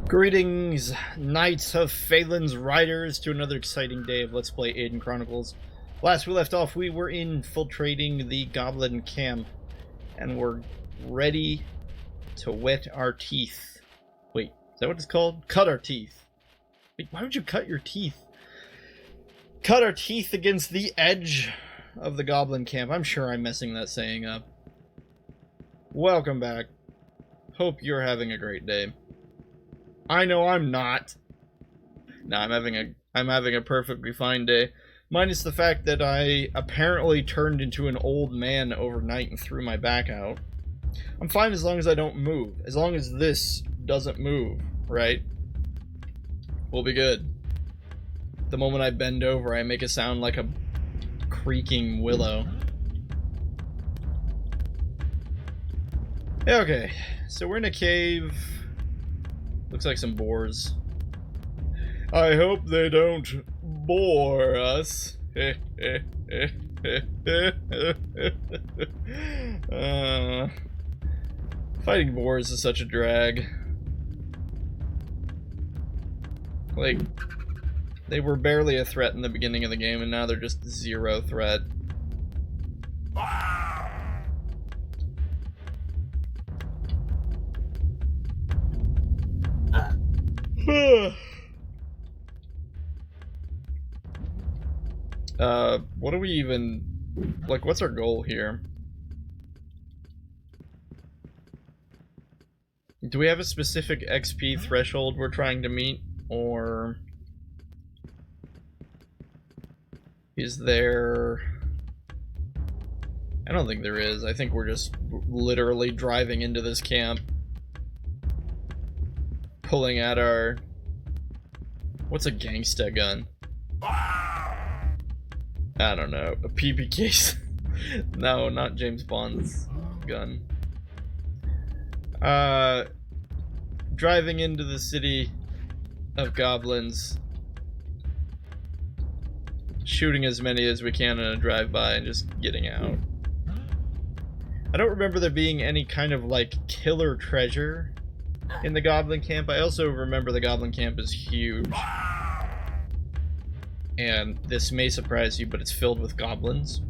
Greetings, Knights of Phelan's Riders, to another exciting day of Let's Play Aidyn Chronicles. Last we left off, we were infiltrating the Goblin camp, and we're ready to whet our teeth. Wait, is that what it's called? Cut our teeth. Wait, why would you cut your teeth? Cut our teeth against the edge of the Goblin camp. I'm sure I'm messing that saying up. Welcome back. Hope you're having a great day. I know I'm not. No, I'm having a perfectly fine day. Minus the fact that I apparently turned into an old man overnight and threw my back out. I'm fine as long as I don't move. As long as this doesn't move, right? We'll be good. The moment I bend over, I make a sound like a creaking willow. Okay, so we're in a cave. Looks like some boars. I hope they don't bore us. Fighting boars is such a drag. Like, they were barely a threat in the beginning of the game, and now they're just zero threat. What do we even, like, what's our goal here? Do we have a specific XP threshold we're trying to meet, or is there... I don't think there is. I think we're just literally driving into this camp, pulling out our... What's a gangsta gun? I don't know. A PB case? No, not James Bond's gun. Driving into the city of goblins, shooting as many as we can in a drive-by and just getting out. I don't remember there being any kind of, like, killer treasure in the goblin camp. I also remember the goblin camp is huge. And this may surprise you, but it's filled with goblins.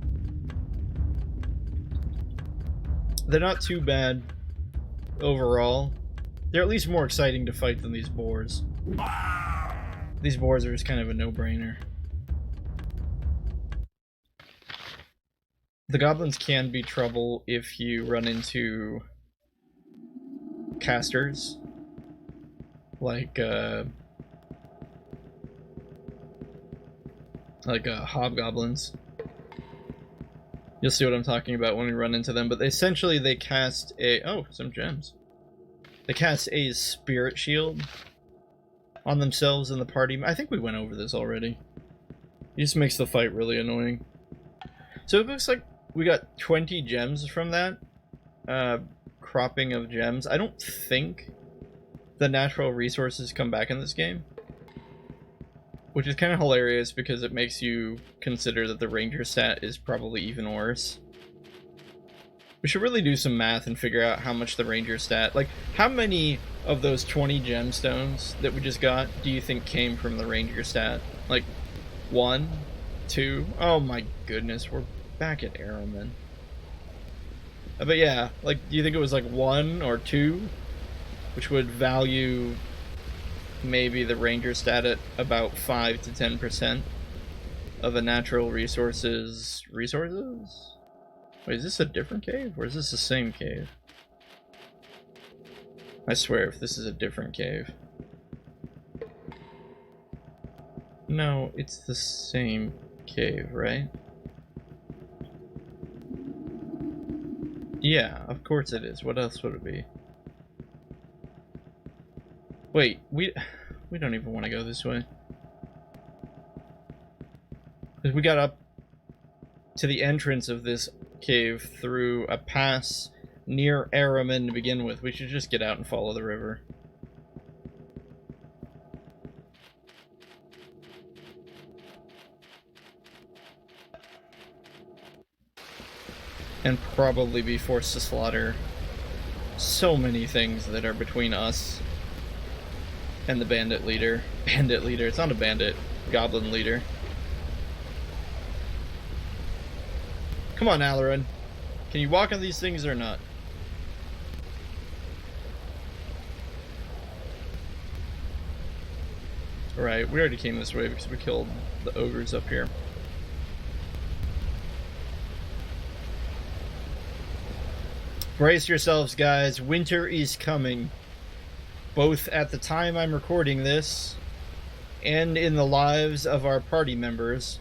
They're not too bad overall. They're at least more exciting to fight than these boars. These boars are just kind of a no-brainer. The goblins can be trouble if you run into casters. Like hobgoblins. You'll see what I'm talking about when we run into them, but essentially they cast a... Oh, some gems. They cast a spirit shield on themselves in the party. I think we went over this already. It just makes the fight really annoying. So it looks like we got 20 gems from that. Cropping of gems. I don't think the natural resources come back in this game. Which is kind of hilarious because it makes you consider that the ranger stat is probably even worse. We should really do some math and figure out how much the ranger stat... Like, how many of those 20 gemstones that we just got do you think came from the ranger stat? Like, 1? 2? Oh my goodness, we're back at Alaron. But yeah, like, do you think it was like 1 or 2? Which would value... maybe the ranger stat at about 5 to 10% of a natural resources. Wait, is this a different cave or is this the same cave? I swear if this is a different cave. No, it's the same cave, right? Yeah, of course it is. What else would it be? Wait, we don't even want to go this way. Because we got up to the entrance of this cave through a pass near Alaron to begin with. We should just get out and follow the river. And probably be forced to slaughter so many things that are between us And the bandit leader. Bandit leader. It's not a bandit. Goblin leader. Come on, Alaron. Can you walk on these things or not? Alright, we already came this way because we killed the ogres up here. Brace yourselves, guys. Winter is coming. Both at the time I'm recording this, and in the lives of our party members,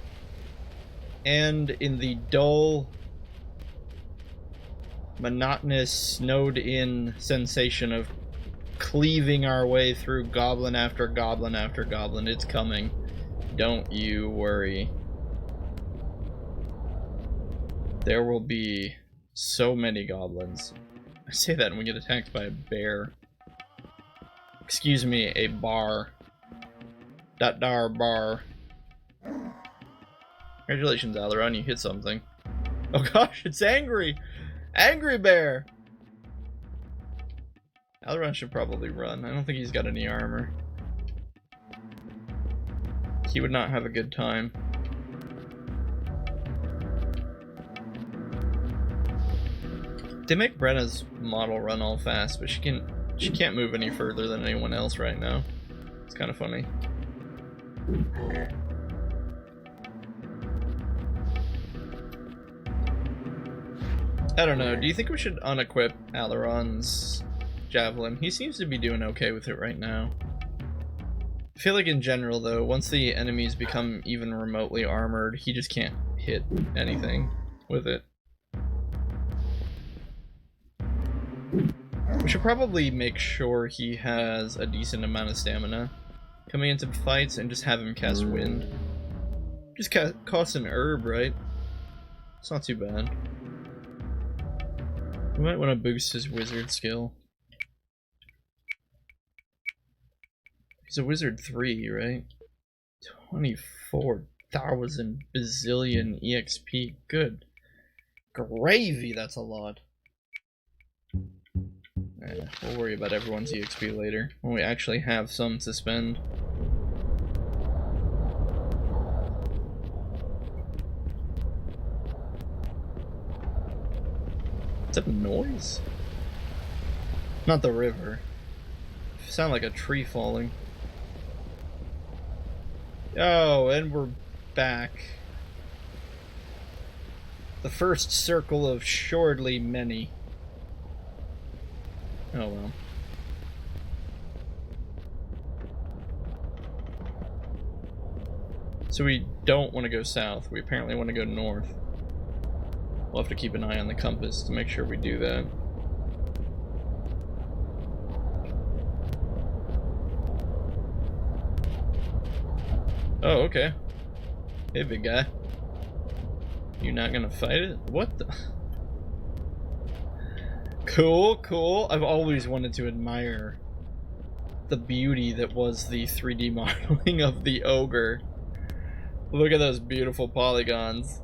and in the dull, monotonous, snowed-in sensation of cleaving our way through goblin after goblin after goblin. It's coming. Don't you worry. There will be so many goblins. I say that and we get attacked by a bear. Excuse me, a bar. Dat dar bar. Congratulations, Alaron, you hit something. Oh gosh, it's angry! Angry bear! Alaron should probably run. I don't think he's got any armor. He would not have a good time. They make Brenna's model run all fast, but she can't move any further than anyone else right now. It's kind of funny. I don't know. Do you think we should unequip Alaron's javelin? He seems to be doing okay with it right now. I feel like in general, though, once the enemies become even remotely armored, he just can't hit anything with it. We should probably make sure he has a decent amount of stamina coming into fights and just have him cast wind. Just cost an herb, right? It's not too bad. We might want to boost his wizard skill. He's a wizard 3, right? 24,000 bazillion EXP. Good gravy, that's a lot. We'll worry about everyone's EXP later, when we actually have some to spend. What's that noise? Not the river. Sound like a tree falling. Oh, and we're back. The first circle of surely many. Oh well. So we don't want to go south. We apparently want to go north. We'll have to keep an eye on the compass to make sure we do that. Oh, okay. Hey, big guy. You not gonna fight it? What the? Cool, cool. I've always wanted to admire the beauty that was the 3D modeling of the ogre. Look at those beautiful polygons.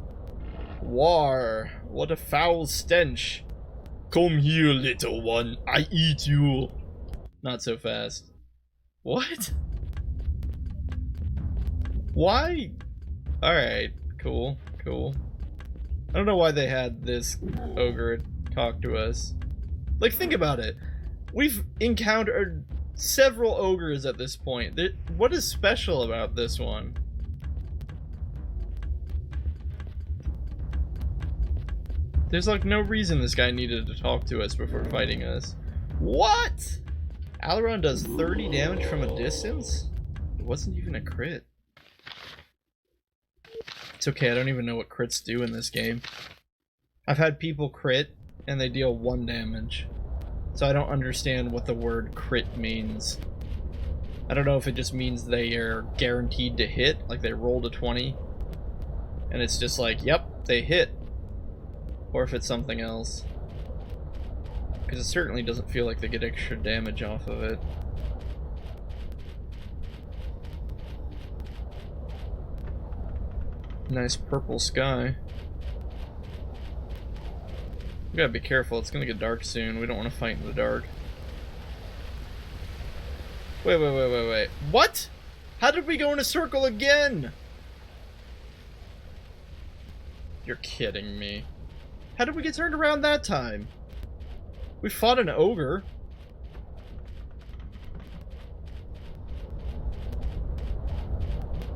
War! What a foul stench! Come here, little one. I eat you. Not so fast. What? Why? Alright, cool, cool. I don't know why they had this ogre talk to us. Like, think about it. We've encountered several ogres at this point. What is special about this one? There's like no reason this guy needed to talk to us before fighting us. What? Alaron does 30 damage from a distance? It wasn't even a crit. It's okay, I don't even know what crits do in this game. I've had people crit and they deal 1 damage. So I don't understand what the word crit means. I don't know if it just means they are guaranteed to hit, like they rolled a 20. And it's just like, yep, they hit. Or if it's something else. Because it certainly doesn't feel like they get extra damage off of it. Nice purple sky. We gotta be careful, it's gonna get dark soon. We don't want to fight in the dark. Wait. What? How did we go in a circle again? You're kidding me. How did we get turned around that time? We fought an ogre.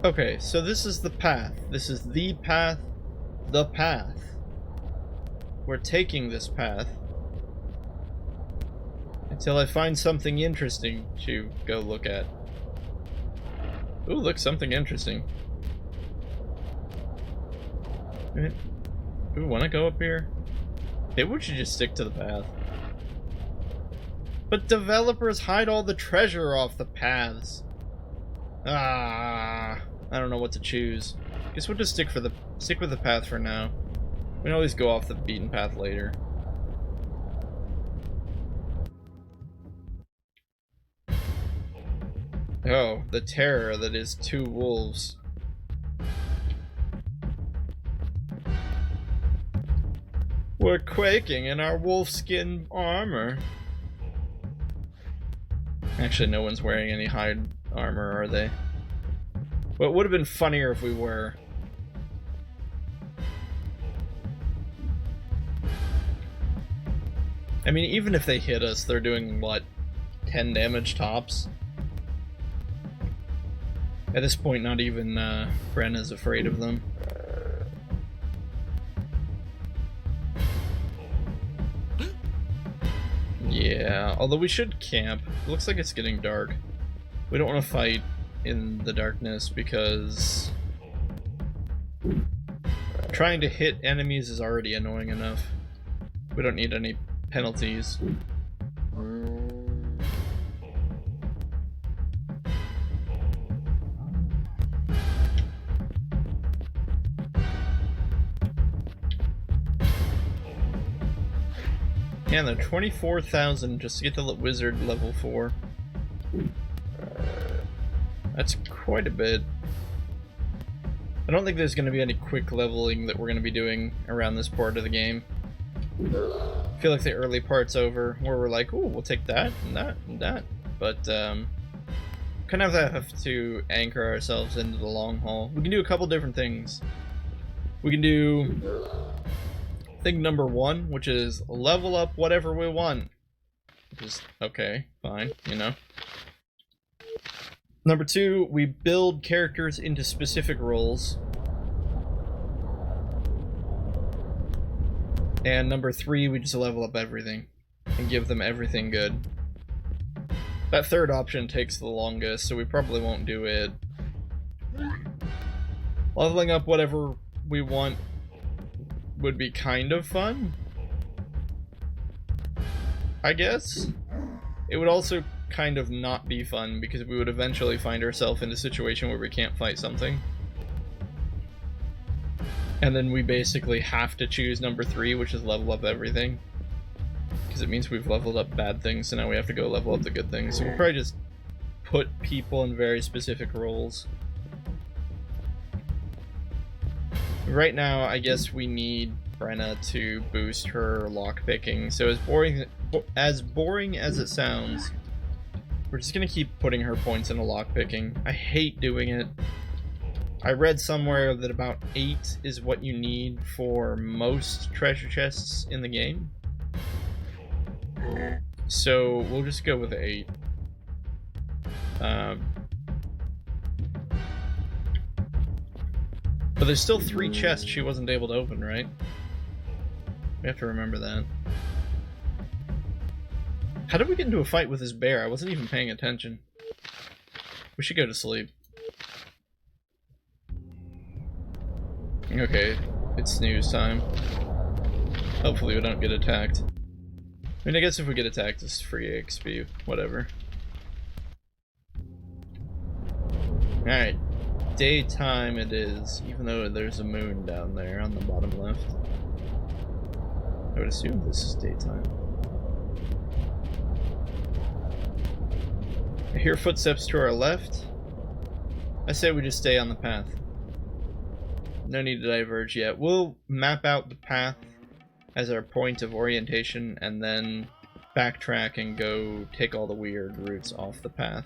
Okay, so this is the path. This is the path. The path. We're taking this path until I find something interesting to go look at. Ooh, look, something interesting. Ooh, wanna go up here? Maybe we should just stick to the path. But developers hide all the treasure off the paths. I don't know what to choose. Guess we'll just stick with the path for now. We can always go off the beaten path later. Oh, the terror that is 2 wolves. We're quaking in our wolfskin armor. Actually, no one's wearing any hide armor, are they? But it would have been funnier if we were. I mean, even if they hit us, they're doing, what, 10 damage tops? At this point, not even Brenna's afraid of them. Yeah, although we should camp. It looks like it's getting dark. We don't want to fight in the darkness because trying to hit enemies is already annoying enough. We don't need any penalties. And they're 24,000 just to get the wizard level 4. That's quite a bit. I don't think there's going to be any quick leveling that we're going to be doing around this part of the game. I feel like the early part's over, where we're like, ooh, we'll take that, and that, and that. But, kind of have to anchor ourselves into the long haul. We can do a couple different things. We can do thing number 1, which is level up whatever we want. Which is, okay, fine, you know. Number 2, we build characters into specific roles. And number 3, we just level up everything and give them everything good. That third option takes the longest, so we probably won't do it. Leveling up whatever we want would be kind of fun, I guess. It would also kind of not be fun because we would eventually find ourselves in a situation where we can't fight something. And then we basically have to choose number 3, which is level up everything. Because it means we've leveled up bad things, so now we have to go level up the good things. So we'll probably just put people in very specific roles. Right now, I guess we need Brenna to boost her lockpicking. So as boring as it sounds, we're just gonna keep putting her points into lockpicking. I hate doing it. I read somewhere that about 8 is what you need for most treasure chests in the game. So we'll just go with 8. But there's still 3 chests she wasn't able to open, right? We have to remember that. How did we get into a fight with this bear? I wasn't even paying attention. We should go to sleep. Okay, it's snooze time. Hopefully we don't get attacked. I mean, I guess if we get attacked, it's free XP, whatever. Alright, daytime it is, even though there's a moon down there on the bottom left. I would assume this is daytime. I hear footsteps to our left. I say we just stay on the path. No need to diverge yet. We'll map out the path as our point of orientation and then backtrack and go take all the weird routes off the path.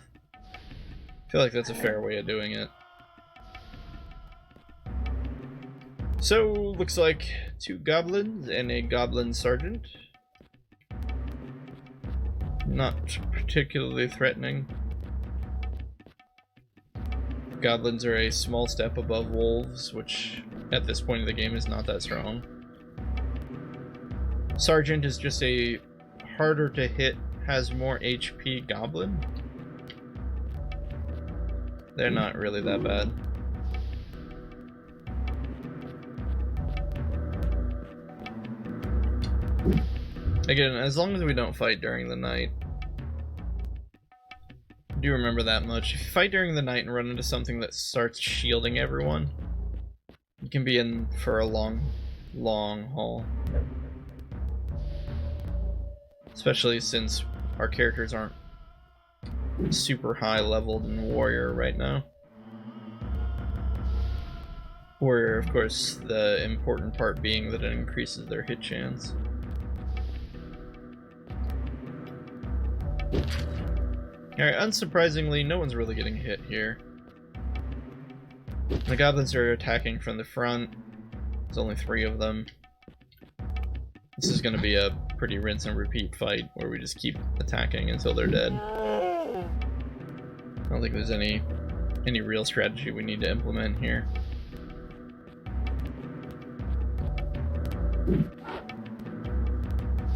I feel like that's a fair way of doing it. So, looks like 2 goblins and a goblin sergeant. Not particularly threatening. Goblins are a small step above wolves, which at this point of the game is not that strong. Sergeant is just a harder to hit, has more HP goblin. They're not really that bad. Again, as long as we don't fight during the night. I do remember that much. If you fight during the night and run into something that starts shielding everyone, you can be in for a long haul. Especially since our characters aren't super high leveled in warrior right now. Warrior, of course, the important part being that it increases their hit chance. Alright, unsurprisingly, no one's really getting hit here. The goblins are attacking from the front. There's only 3 of them. This is going to be a pretty rinse and repeat fight where we just keep attacking until they're dead. I don't think there's any real strategy we need to implement here.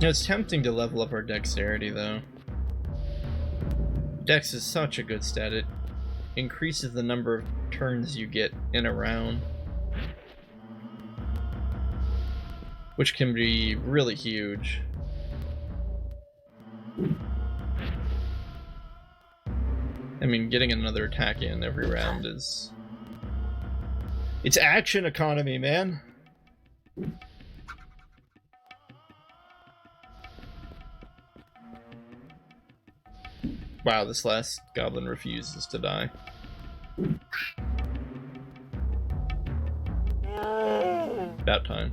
It's tempting to level up our dexterity though. Dex is such a good stat. It increases the number of turns you get in a round, which can be really huge. I mean, getting another attack in every round is... It's action economy, man! Wow, this last goblin refuses to die. About time.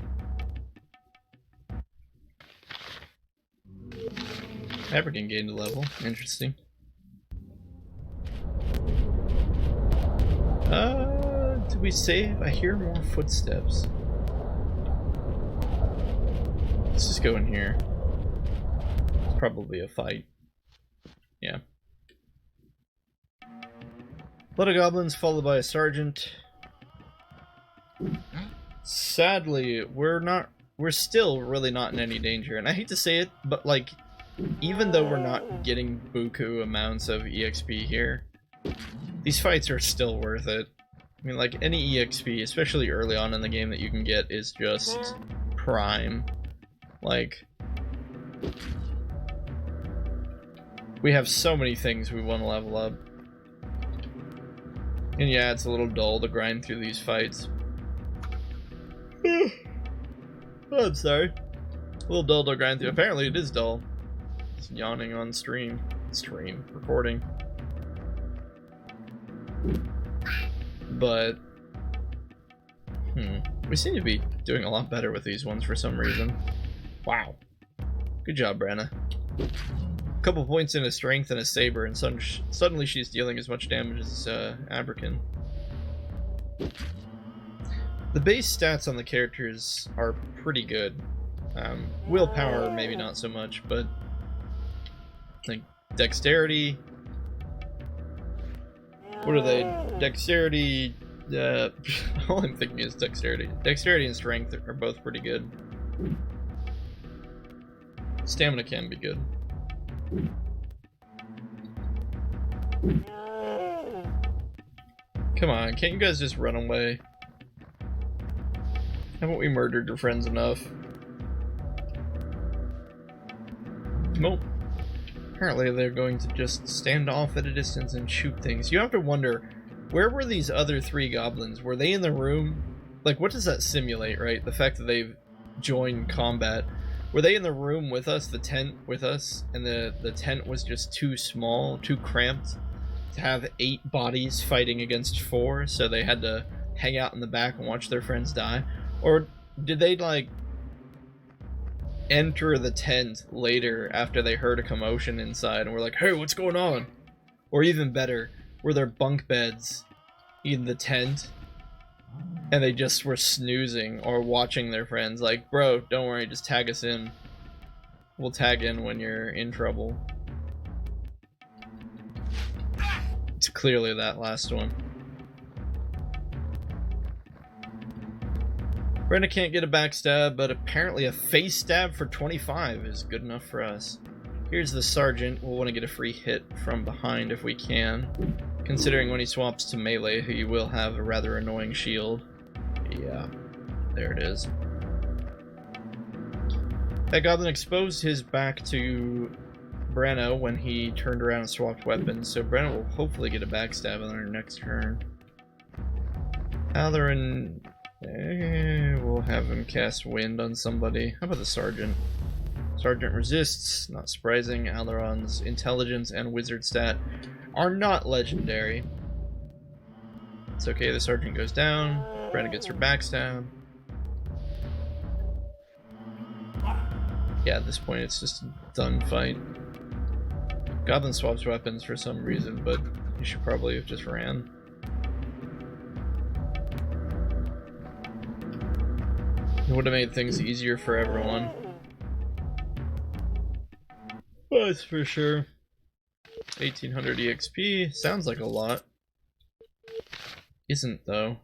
African gained a level. Interesting. Did we save? I hear more footsteps. Let's just go in here. It's probably a fight. Yeah. A lot of goblins followed by a sergeant. Sadly, we're still really not in any danger, and I hate to say it, but like, even though we're not getting buku amounts of EXP here, these fights are still worth it. I mean, like, any EXP, especially early on in the game that you can get, is just prime. Like, we have so many things we want to level up. And yeah, it's a little dull to grind through these fights. Oh, I'm sorry. A little dull to grind through. Apparently it is dull. It's yawning on stream. Recording. But, we seem to be doing a lot better with these ones for some reason. Wow. Good job, Brenna. A couple points into strength and a saber, and suddenly she's dealing as much damage as Abrakan. The base stats on the characters are pretty good. Willpower, maybe not so much, but like dexterity. What are they? Dexterity. All I'm thinking is dexterity. Dexterity and strength are both pretty good. Stamina can be good. Come on, can't you guys just run away? Haven't we murdered your friends enough? Nope. Apparently they're going to just stand off at a distance and shoot things. You have to wonder, where were these other 3 goblins? Were they in the room? Like, what does that simulate, right? The fact that they've joined combat. Were they in the room with us, the tent with us, and the tent was just too small, too cramped to have 8 bodies fighting against 4, so they had to hang out in the back and watch their friends die? Or did they, like, enter the tent later after they heard a commotion inside and were like, hey, what's going on? Or even better, were their bunk beds in the tent, and they just were snoozing or watching their friends like, bro, don't worry, just tag us in. We'll tag in when you're in trouble. It's clearly that last one. Brenda can't get a backstab, but apparently a face stab for 25 is good enough for us. Here's the sergeant. We'll want to get a free hit from behind if we can. Considering when he swaps to melee, he will have a rather annoying shield. Yeah, there it is. That goblin exposed his back to Brenna when he turned around and swapped weapons, so Brenna will hopefully get a backstab on her next turn. Alaron, we'll have him cast wind on somebody. How about the sergeant? Sergeant resists, not surprising. Alaron's intelligence and wizard stat are not legendary. It's okay, the sergeant goes down. Brenna gets her backstab. Yeah, at this point it's just a done fight. Goblin swaps weapons for some reason, but he should probably have just ran. It would have made things easier for everyone. That's for sure. 1800 EXP sounds like a lot. Isn't though.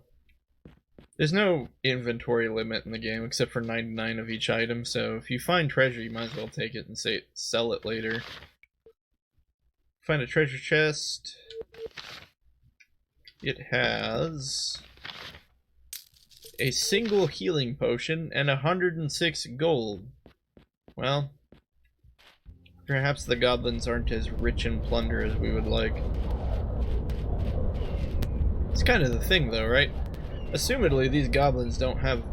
There's no inventory limit in the game except for 99 of each item, so if you find treasure you might as well take it and sell it later. Find a treasure chest. It has a single healing potion and 106 gold. Well, perhaps the goblins aren't as rich in plunder as we would like. It's kind of the thing though, right? Assumedly these goblins don't have...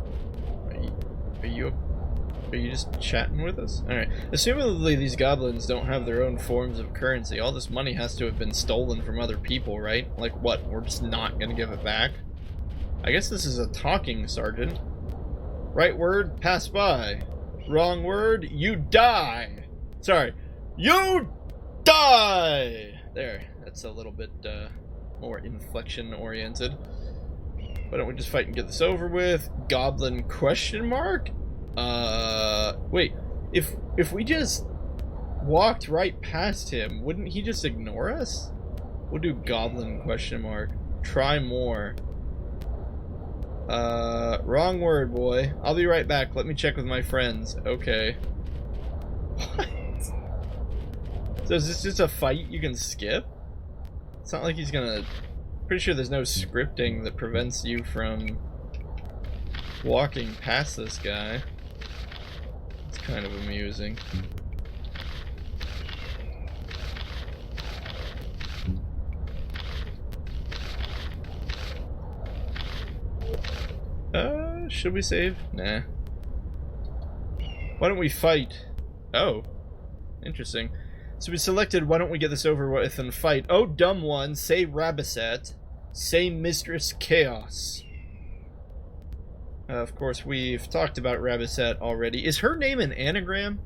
Are you just chatting with us? Alright. Assumedly these goblins don't have their own forms of currency. All this money has to have been stolen from other people, right? Like what? We're just not gonna give it back? I guess this is a talking sergeant. Right word, pass by. Wrong word, you die! Sorry. You die! There. That's a little bit more inflection oriented. Why don't we just fight and get this over with? Goblin question mark? Wait. If we just walked right past him, wouldn't he just ignore us? We'll do goblin question mark. Try more. Wrong word, boy. I'll be right back. Let me check with my friends. Okay. What? So is this just a fight you can skip? It's not like he's gonna... Pretty sure there's no scripting that prevents you from walking past this guy. It's kind of amusing. Should we save? Nah. Why don't we fight? Oh. Interesting. So we selected, why don't we get this over with and fight? Oh, dumb one, say Rabasat. Say Mistress Chaos. Of course, we've talked about Rabasat already. Is her name an anagram?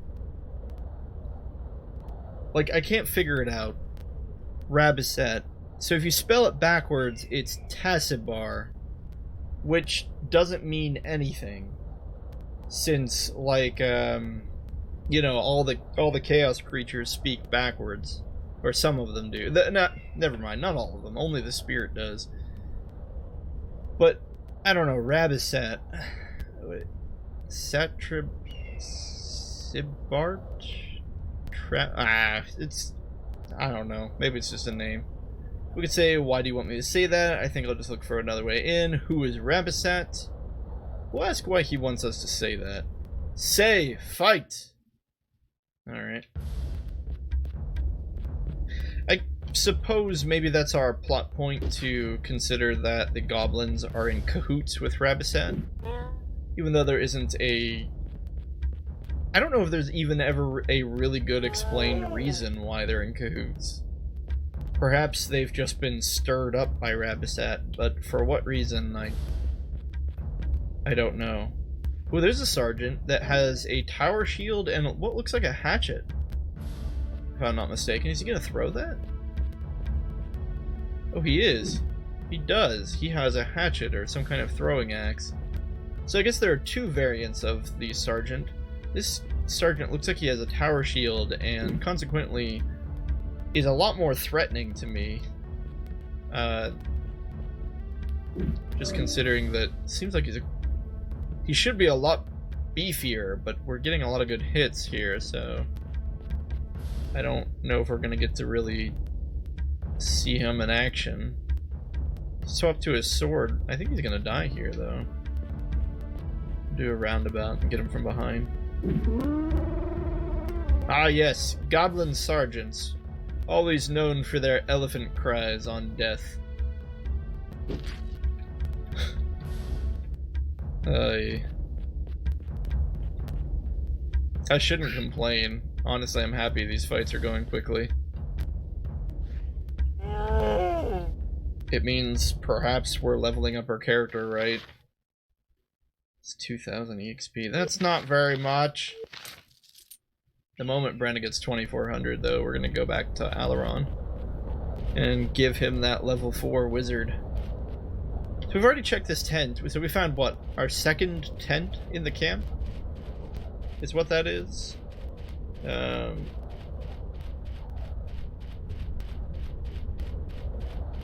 Like, I can't figure it out. Rabasat. So if you spell it backwards, it's Tassibar. Which doesn't mean anything. Since, like, you know, all the chaos creatures speak backwards, or some of them do. Never mind, not all of them. Only the spirit does. But I don't know. Rabasat, Satrap, Sibart, it's, I don't know. Maybe it's just a name. We could say, why do you want me to say that? I think I'll just look for another way in. Who is Rabasat? We'll ask why he wants us to say that. Say, fight! Alright. I suppose maybe that's our plot point to consider that the goblins are in cahoots with Rabasat. Even though there isn't a... I don't know if there's even ever a really good explained reason why they're in cahoots. Perhaps they've just been stirred up by Rabasat, but for what reason, I don't know. Well, there's a sergeant that has a tower shield and what looks like a hatchet. If I'm not mistaken. Is he gonna throw that? Oh, he is. He does. He has a hatchet or some kind of throwing axe. So I guess there are two variants of the sergeant. This sergeant looks like he has a tower shield and consequently is a lot more threatening to me. Just considering that it seems like he should be a lot beefier, but we're getting a lot of good hits here, so I don't know if we're gonna get to really see him in action. Swap to his sword. I think he's gonna die here, though. Do a roundabout and get him from behind. Ah, yes, goblin sergeants, always known for their elephant cries on death. I shouldn't complain. Honestly, I'm happy these fights are going quickly. It means perhaps we're leveling up our character, right? It's 2,000 EXP. That's not very much. The moment Brenda gets 2,400, though, we're gonna go back to Alaron and give him that level 4 wizard. So we've already checked this tent. So we found, what, our second tent in the camp? Is what that is?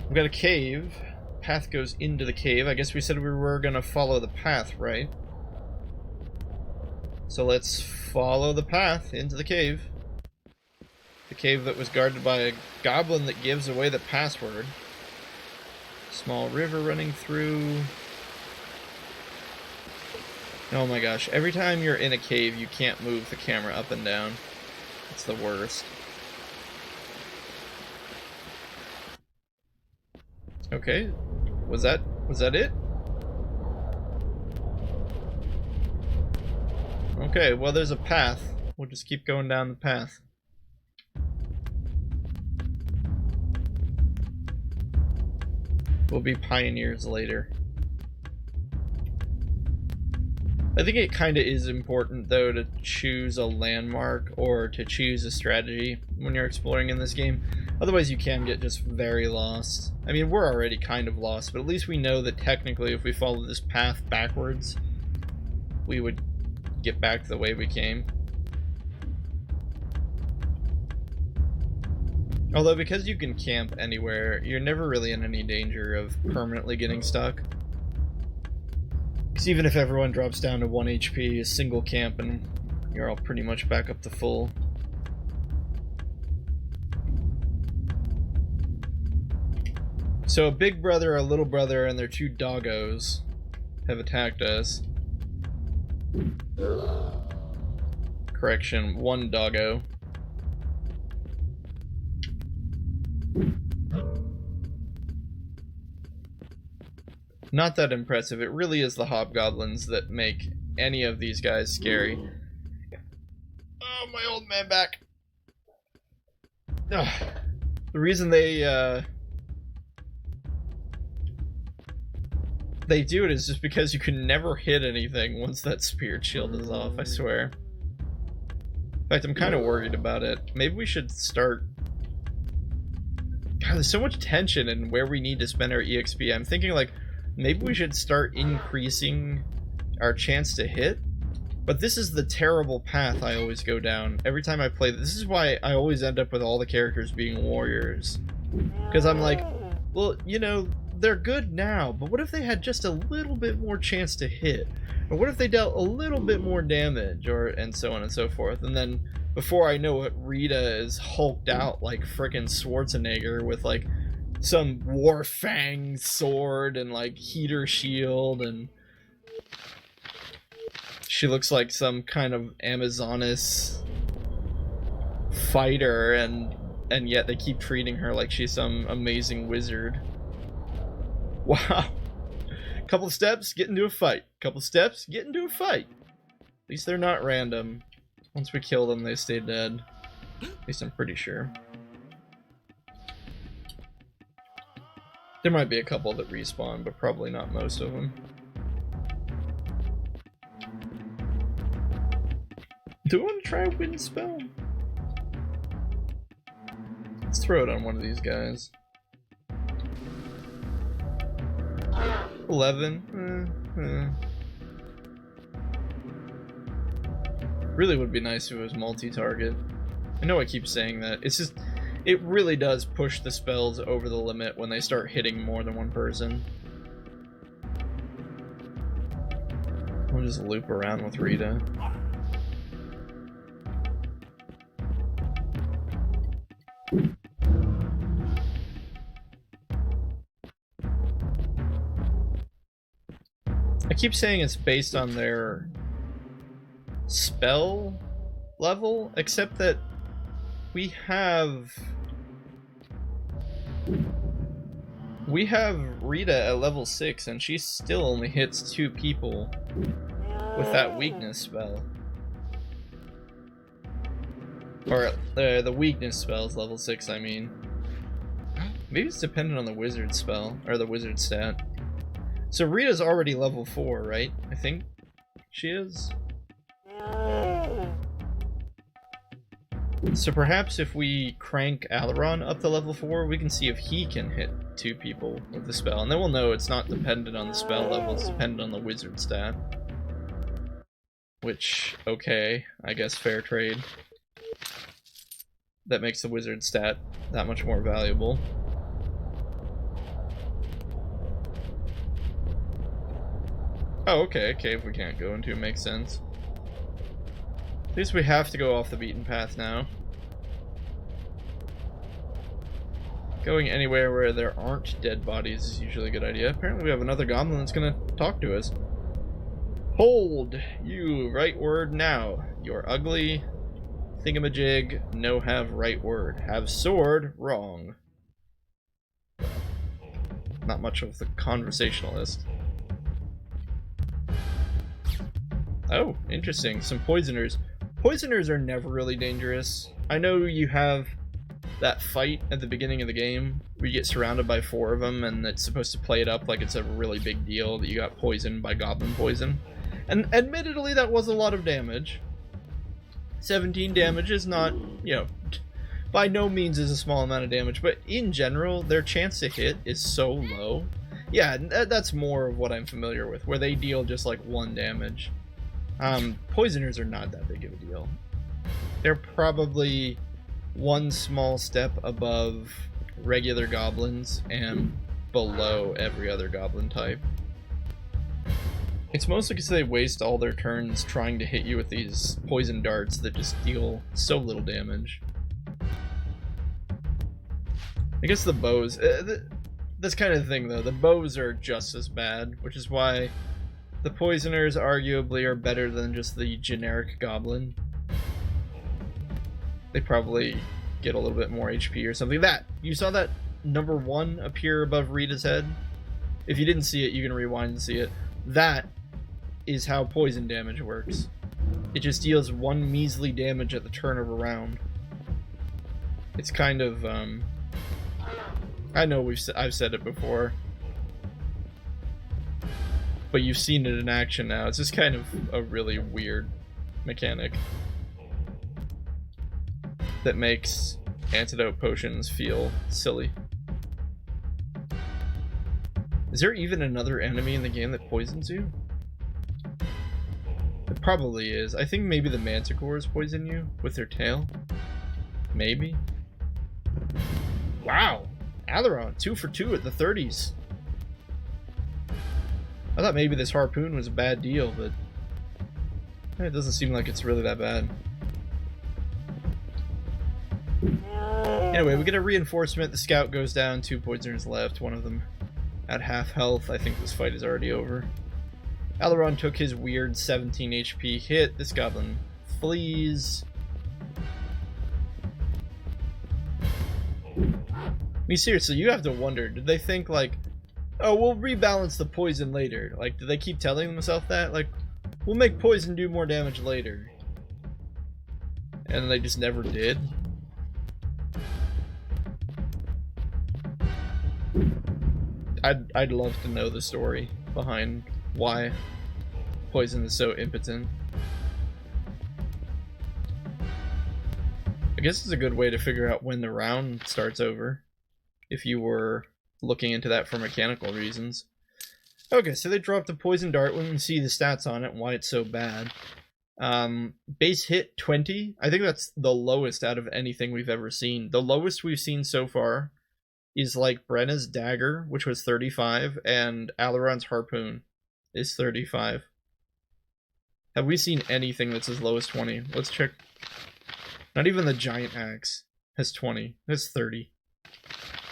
We've got a cave. Path goes into the cave. I guess we said we were gonna follow the path, right? So let's follow the path into the cave. The cave that was guarded by a goblin that gives away the password. Small river running through. Oh my gosh, every time you're in a cave you can't move the camera up and down. It's the worst. Okay, was that it? Okay, well there's a path. We'll just keep going down the path. We'll be pioneers later. I think it kind of is important, though, to choose a landmark or to choose a strategy when you're exploring in this game. Otherwise, you can get just very lost. I mean, we're already kind of lost, but at least we know that technically if we follow this path backwards, we would get back to the way we came. Although, because you can camp anywhere, you're never really in any danger of permanently getting stuck. Because even if everyone drops down to 1 HP, a single camp and you're all pretty much back up to full. So a big brother, a little brother, and their 2 doggos have attacked us. Correction, 1 doggo. Not that impressive. It really is the hobgoblins that make any of these guys scary. Oh, my old man back. Ugh. The reason they do it is just because you can never hit anything once that spirit shield is off, I swear. In fact, I'm kind of worried about it. Maybe we should start... God, there's so much tension in where we need to spend our EXP. I'm thinking, like, maybe we should start increasing our chance to hit. But this is the terrible path I always go down every time I play. This is why I always end up with all the characters being warriors. Because I'm like, well, you know, they're good now, but what if they had just a little bit more chance to hit? Or what if they dealt a little bit more damage? Or and so on and so forth. And then before I know it, Rita is hulked out like frickin' Schwarzenegger with like some Warfang sword and like heater shield, and she looks like some kind of Amazoness fighter, and yet they keep treating her like she's some amazing wizard. Wow. Couple of steps, get into a fight. Couple of steps, get into a fight. At least they're not random. Once we kill them, they stay dead. At least I'm pretty sure. There might be a couple that respawn, but probably not most of them. Do I want to try a wind spell? Let's throw it on one of these guys. 11. Really would be nice if it was multi-target. I know I keep saying that. It's just, it really does push the spells over the limit when they start hitting more than one person. We'll just loop around with Rita. I keep saying it's based on their spell level, except that we have Rita at level 6 and she still only hits 2 people with that weakness spell. Or the weakness spell is level 6, I mean. Maybe it's dependent on the wizard spell, or the wizard stat. So Rita's already level 4, right? I think she is. So perhaps if we crank Alaron up to level 4, we can see if he can hit 2 people with the spell. And then we'll know it's not dependent on the spell level, it's dependent on the wizard stat. Which, okay, I guess fair trade. That makes the wizard stat that much more valuable. Oh, okay, a cave we can't go into makes sense. At least we have to go off the beaten path now. Going anywhere where there aren't dead bodies is usually a good idea. Apparently we have another goblin that's gonna talk to us. Hold! You, right word now. You're ugly. Thingamajig, no have right word. Have sword, wrong. Not much of the conversationalist. Oh, interesting. Some poisoners. Poisoners are never really dangerous. I know you have that fight at the beginning of the game where you get surrounded by 4 of them and it's supposed to play it up like it's a really big deal that you got poisoned by goblin poison. And admittedly, that was a lot of damage. 17 damage is not, you know, by no means is a small amount of damage, but in general, their chance to hit is so low. Yeah, that's more of what I'm familiar with, where they deal just like 1 damage. Poisoners are not that big of a deal. They're probably 1 small step above regular goblins and below every other goblin type. It's mostly because they waste all their turns trying to hit you with these poison darts that just deal so little damage. I guess the bows, this kind of thing though, the bows are just as bad, which is why the poisoners arguably are better than just the generic goblin. They probably get a little bit more HP or something. That, you saw that number 1 appear above Rita's head? If you didn't see it, you can rewind and see it. That is how poison damage works. It just deals 1 measly damage at the turn of a round. It's kind of, I know I've said it before, but you've seen it in action now. It's just kind of a really weird mechanic that makes antidote potions feel silly. Is there even another enemy in the game that poisons you? It probably is. I think maybe the manticores poison you with their tail. Maybe. Wow! Alaron, 2 for 2 at the 30s. I thought maybe this harpoon was a bad deal, but it doesn't seem like it's really that bad. Anyway, we get a reinforcement. The scout goes down, 2 poisoners left, one of them at half health. I think this fight is already over. Alaron took his weird 17 HP hit. This goblin flees. I mean, seriously, you have to wonder, did they think like, oh, we'll rebalance the poison later? Like, did they keep telling themselves that? Like, we'll make poison do more damage later. And they just never did. I'd love to know the story behind why poison is so impotent. I guess it's a good way to figure out when the round starts over, if you were looking into that for mechanical reasons. Okay, so they dropped the poison dart. We can see the stats on it and why it's so bad. Base hit 20. I think that's the lowest out of anything we've ever seen. The lowest we've seen so far is like Brenna's dagger, which was 35, and Alaron's harpoon is 35. Have we seen anything that's as low as 20? Let's check. Not even the giant axe has 20. That's 30.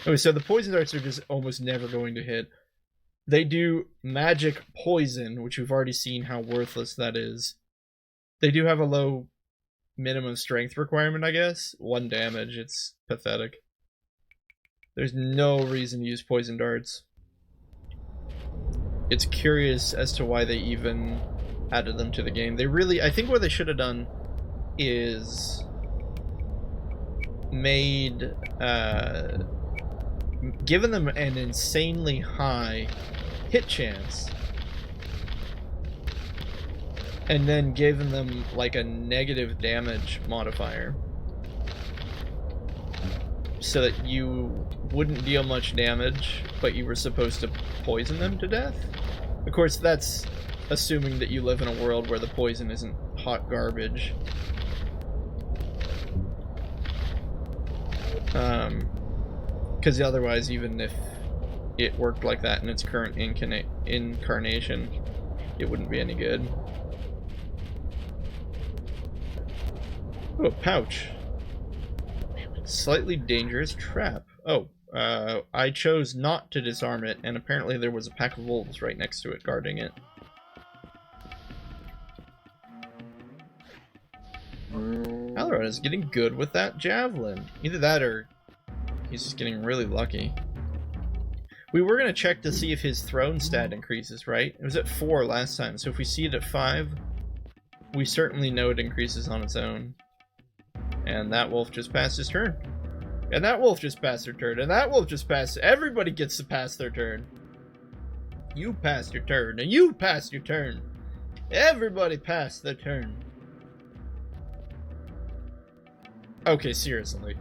Okay, so the poison darts are just almost never going to hit. They do magic poison, which we've already seen how worthless that is. They do have a low minimum strength requirement, I guess. 1 damage. It's pathetic. There's no reason to use poison darts. It's curious as to why they even added them to the game. They really, I think what they should have done is made, given them an insanely high hit chance, and then given them like a negative damage modifier, so that you wouldn't deal much damage, but you were supposed to poison them to death. Of course, that's assuming that you live in a world where the poison isn't hot garbage. Because otherwise, even if it worked like that in its current incarnation, it wouldn't be any good. Oh, a pouch. Slightly dangerous trap. Oh, I chose not to disarm it, and apparently there was a pack of wolves right next to it guarding it. Alaron is getting good with that javelin. Either that or he's just getting really lucky. We were going to check to see if his throne stat increases, right? It was at 4 last time, so if we see it at 5, we certainly know it increases on its own. And that wolf just passed his turn. And that wolf just passed their turn. And that wolf just passed. Everybody gets to pass their turn. You passed your turn. And you passed your turn. Everybody passed their turn. Okay, seriously.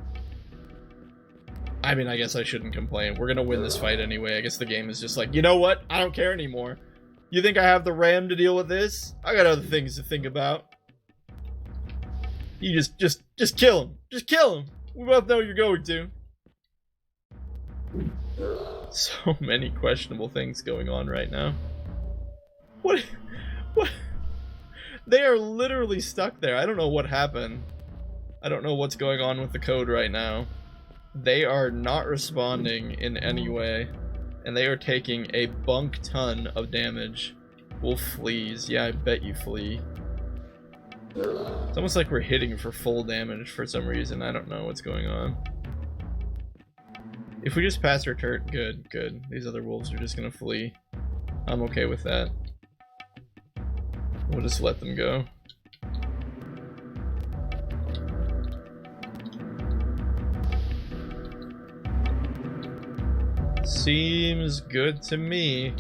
I mean, I guess I shouldn't complain. We're gonna win this fight anyway. I guess the game is just like, you know what? I don't care anymore. You think I have the RAM to deal with this? I got other things to think about. You just kill him. Just kill him. We both know you're going to. So many questionable things going on right now. What? They are literally stuck there. I don't know what happened. I don't know what's going on with the code right now. They are not responding in any way, and they are taking a bunk ton of damage. Wolf flees. Yeah, I bet you flee. It's almost like we're hitting for full damage for some reason. I don't know what's going on. If we just pass our turn, good. These other wolves are just gonna flee. I'm okay with that. We'll just let them go. Seems good to me.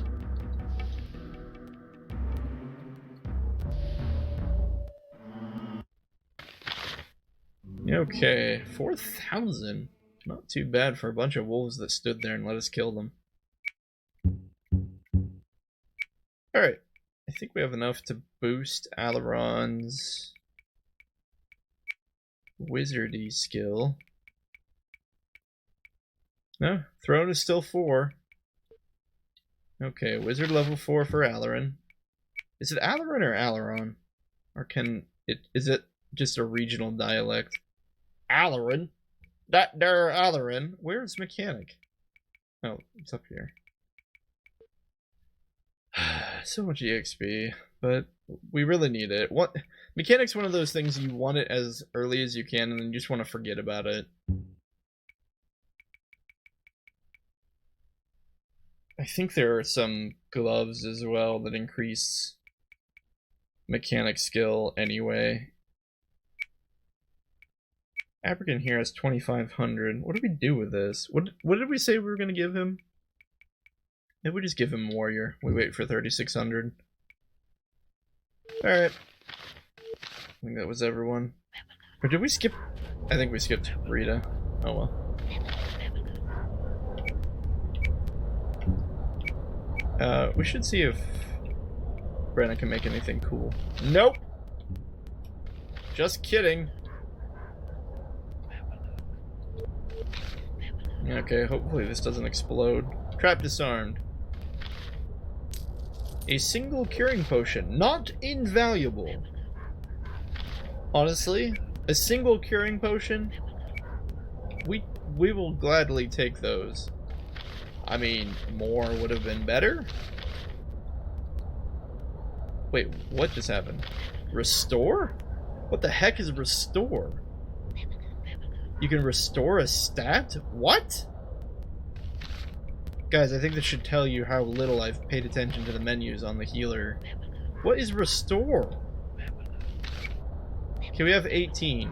Okay, 4,000. Not too bad for a bunch of wolves that stood there and let us kill them. Alright, I think we have enough to boost Alaron's wizardy skill. No, throne is still 4. Okay, wizard level 4 for Alaron. Is it Alaron or Alaron? Or is it just a regional dialect? Alaron? That there Alaron. Where's mechanic? Oh, it's up here. So much EXP, but we really need it. What mechanic's one of those things you want it as early as you can and then you just want to forget about it. I think there are some gloves as well that increase mechanic skill anyway. African here has 2,500. What do we do with this? What did we say we were going to give him? Maybe we just give him warrior. We wait for 3,600. Alright. I think that was everyone. Or did we skip? I think we skipped Rita. Oh well. We should see if Brenna can make anything cool. Nope! Just kidding. Okay, hopefully this doesn't explode. Trap disarmed. A single curing potion. Not invaluable. Honestly, a single curing potion, we will gladly take those. I mean, more would have been better. Wait, what just happened? Restore? What the heck is restore? You can restore a stat? What? Guys, I think this should tell you how little I've paid attention to the menus on the healer. What is restore? Okay, we have 18.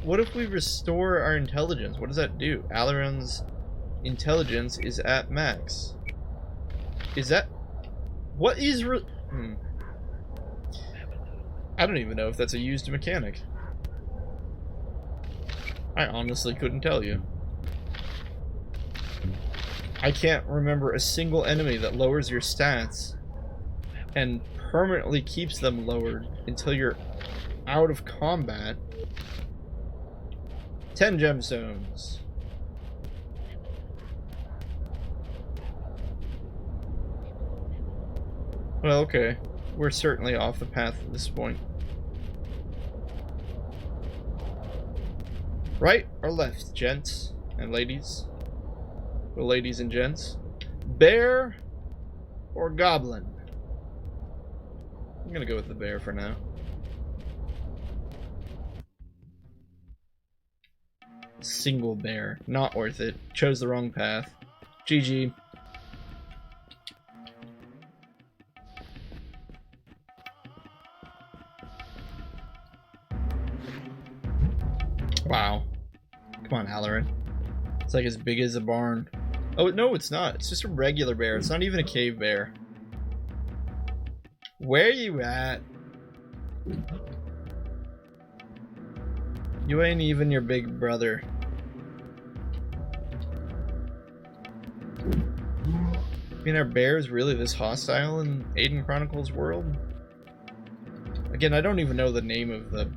What if we restore our intelligence? What does that do? Alaron's intelligence is at max. Is that... What is I don't even know if that's a used mechanic. I honestly couldn't tell you. I can't remember a single enemy that lowers your stats and permanently keeps them lowered until you're out of combat. 10 gemstones. Well, okay. We're certainly off the path at this point. Right or left, gents and ladies? Well, ladies and gents. Bear or goblin? I'm gonna go with the bear for now. Single bear. Not worth it. Chose the wrong path. GG. Wow. Come on, Alaron. It's like as big as a barn. Oh, no, it's not. It's just a regular bear. It's not even a cave bear. Where you at? You ain't even your big brother. I mean, are bears really this hostile in Aidyn Chronicles world? Again, I don't even know the name of the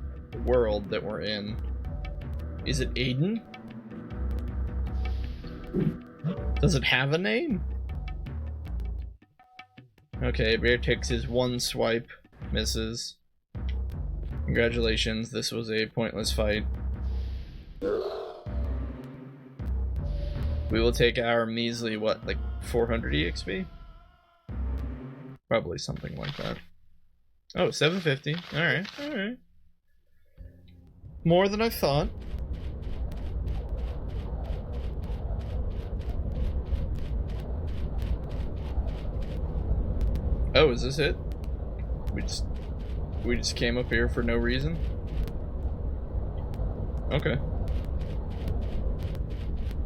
world that we're in. Is it Aidyn? Does it have a name? Okay, bear takes his one swipe, misses. Congratulations, this was a pointless fight. We will take our measly, what, like 400 EXP? Probably something like that. Oh, 750. Alright, alright. More than I thought. Oh, is this it? We just came up here for no reason? Okay.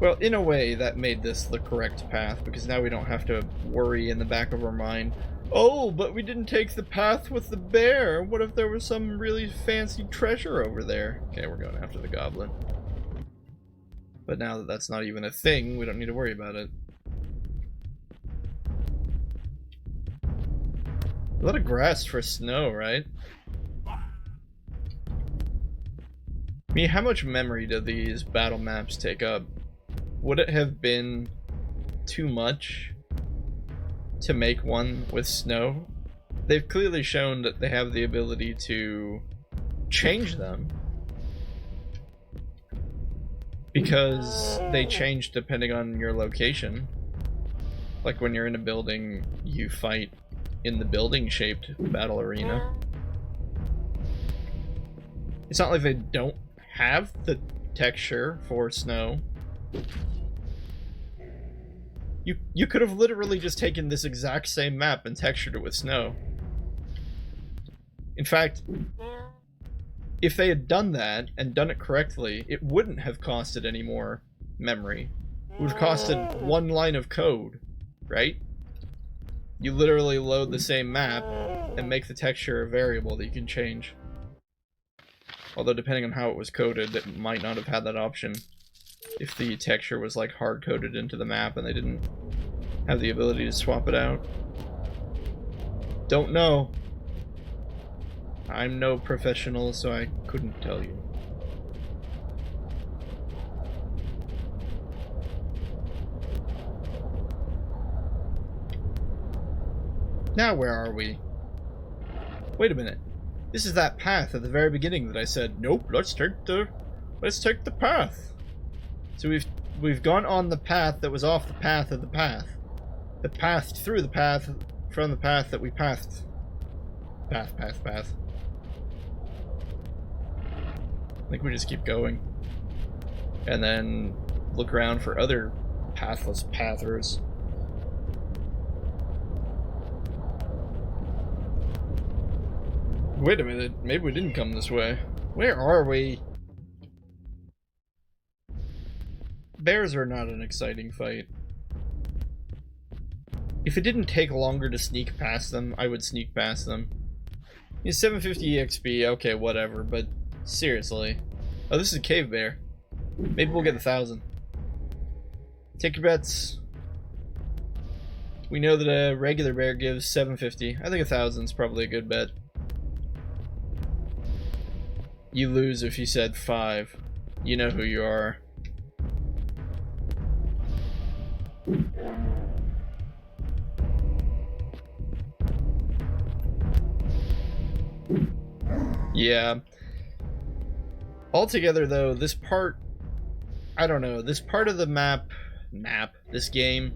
Well, in a way, that made this the correct path, because now we don't have to worry in the back of our mind, oh, but we didn't take the path with the bear. What if there was some really fancy treasure over there? Okay, we're going after the goblin. But now that that's not even a thing, we don't need to worry about it. A lot of grass for snow, right? I mean, how much memory do these battle maps take up? Would it have been too much to make one with snow? They've clearly shown that they have the ability to change them, because they change depending on your location. Like when you're in a building, you fight in the building-shaped battle arena. It's not like they don't have the texture for snow. You could have literally just taken this exact same map and textured it with snow. In fact, if they had done that and done it correctly, it wouldn't have costed any more memory. It would have costed one line of code, right? You literally load the same map and make the texture a variable that you can change. Although depending on how it was coded, it might not have had that option. If the texture was like hard-coded into the map and they didn't have the ability to swap it out? Don't know. I'm no professional, so I couldn't tell you. Now where are we? Wait a minute. This is that path at the very beginning that I said, nope, let's take the path. So we've gone on the path that was off the path of the path. The path through the path from the path that we passed. Path. I think we just keep going. And then look around for other pathless pathers. Wait a minute, maybe we didn't come this way. Where are we? Bears are not an exciting fight. If it didn't take longer to sneak past them, I would sneak past them. 750 EXP, okay, whatever, but seriously. Oh, this is a cave bear. Maybe we'll get 1,000. Take your bets. We know that a regular bear gives 750. I think 1,000 is probably a good bet. You lose if you said 5. You know who you are. Yeah. Altogether, though, this part... I don't know. This part of the this game,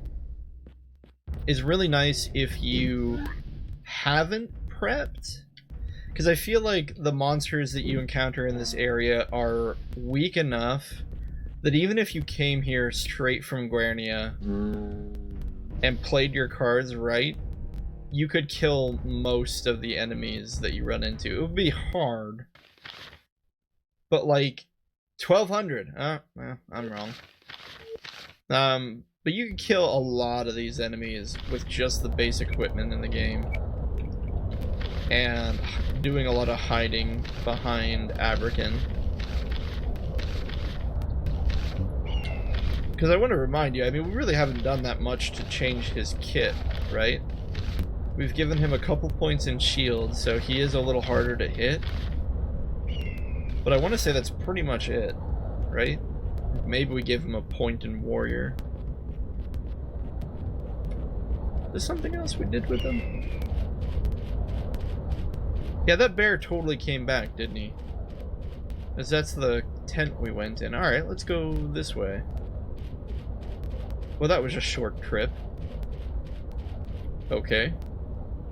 is really nice if you haven't prepped. Because I feel like the monsters that you encounter in this area are weak enough that even if you came here straight from Guernia and played your cards right, you could kill most of the enemies that you run into. It would be hard. But like, 1,200. Well, I'm wrong. But you can kill a lot of these enemies with just the basic equipment in the game. And doing a lot of hiding behind Abrakan. Because I want to remind you, I mean, we really haven't done that much to change his kit, right? We've given him a couple points in shield, so he is a little harder to hit. But I want to say that's pretty much it, right? Maybe we give him a point in warrior. There's something else we did with him? Yeah, that bear totally came back, didn't he? Because that's the tent we went in. Alright, let's go this way. Well, that was a short trip. Okay.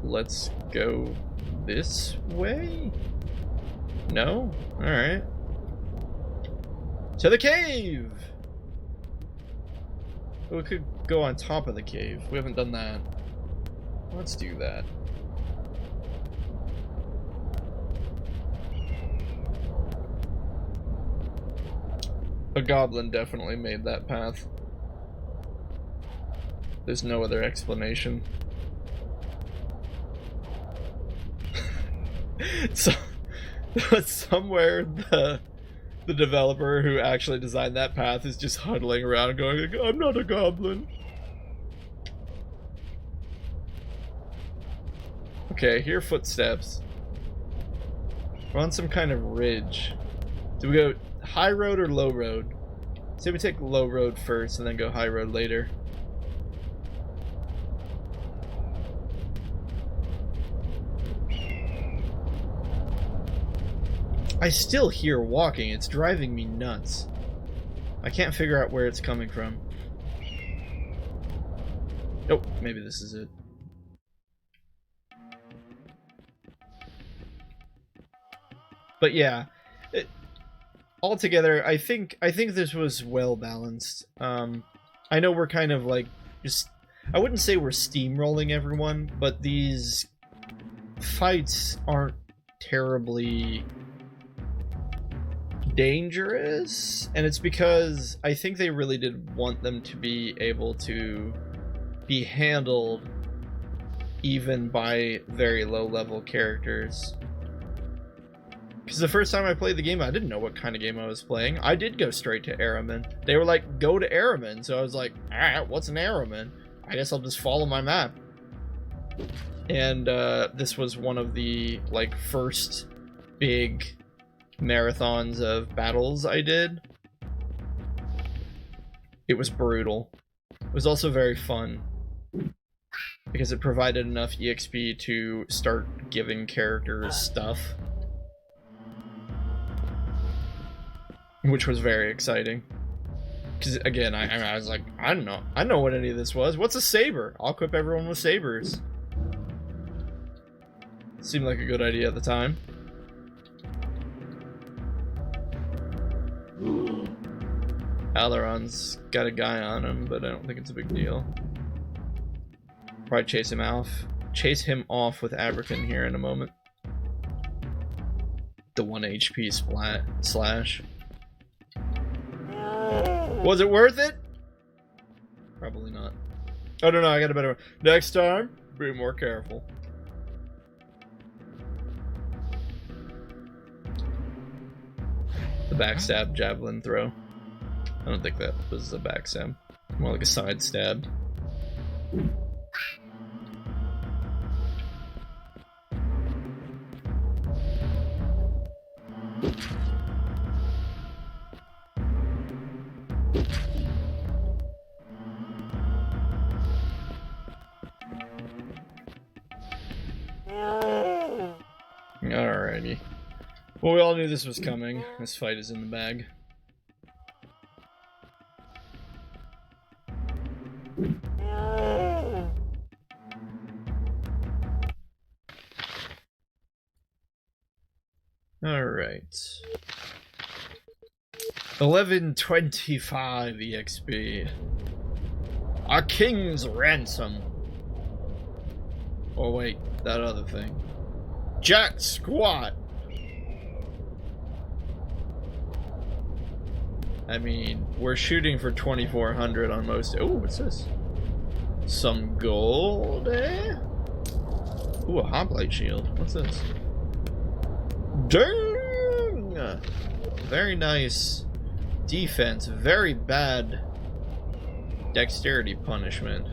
Let's go this way? No? Alright. To the cave! We could go on top of the cave. We haven't done that. Let's do that. A goblin definitely made that path. There's no other explanation. So, somewhere the developer who actually designed that path is just huddling around going, I'm not a goblin. Okay, here are footsteps. We're on some kind of ridge. Do we go high road or low road? Say we take low road first and then go high road later. I still hear walking. It's driving me nuts. I can't figure out where it's coming from. Oh, maybe this is it. But yeah, altogether, I think this was well balanced. I know we're kind of like just, I wouldn't say we're steamrolling everyone, but these fights aren't terribly dangerous, and it's because I think they really did want them to be able to be handled even by very low level characters. Because the first time I played the game, I didn't know what kind of game I was playing. I did go straight to Araman. They were like, go to Araman. So I was like, alright, what's an Araman? I guess I'll just follow my map. And this was one of the like first big marathons of battles I did. It was brutal. It was also very fun because it provided enough EXP to start giving characters stuff, which was very exciting. Because again, I was like, I don't know. I know what any of this was. What's a saber? I'll equip everyone with sabers. Seemed like a good idea at the time. Alaron's got a guy on him, but I don't think it's a big deal. Probably chase him off. Chase him off with Abrakan here in a moment. The 1 HP slash. Was it worth it? Probably not. Oh no, I got a better one. Next time, be more careful. The backstab javelin throw. I don't think that was a backstab. More like a side stab. Alrighty. Well, we all knew this was coming. This fight is in the bag. Alright. 1125 EXP. Our king's ransom. Oh wait, that other thing. Jack squat. I mean, we're shooting for 2400 on most. Oh, what's this? Some gold, eh? Ooh, a hoplite shield. What's this? Dang! Very nice defense. Very bad dexterity punishment.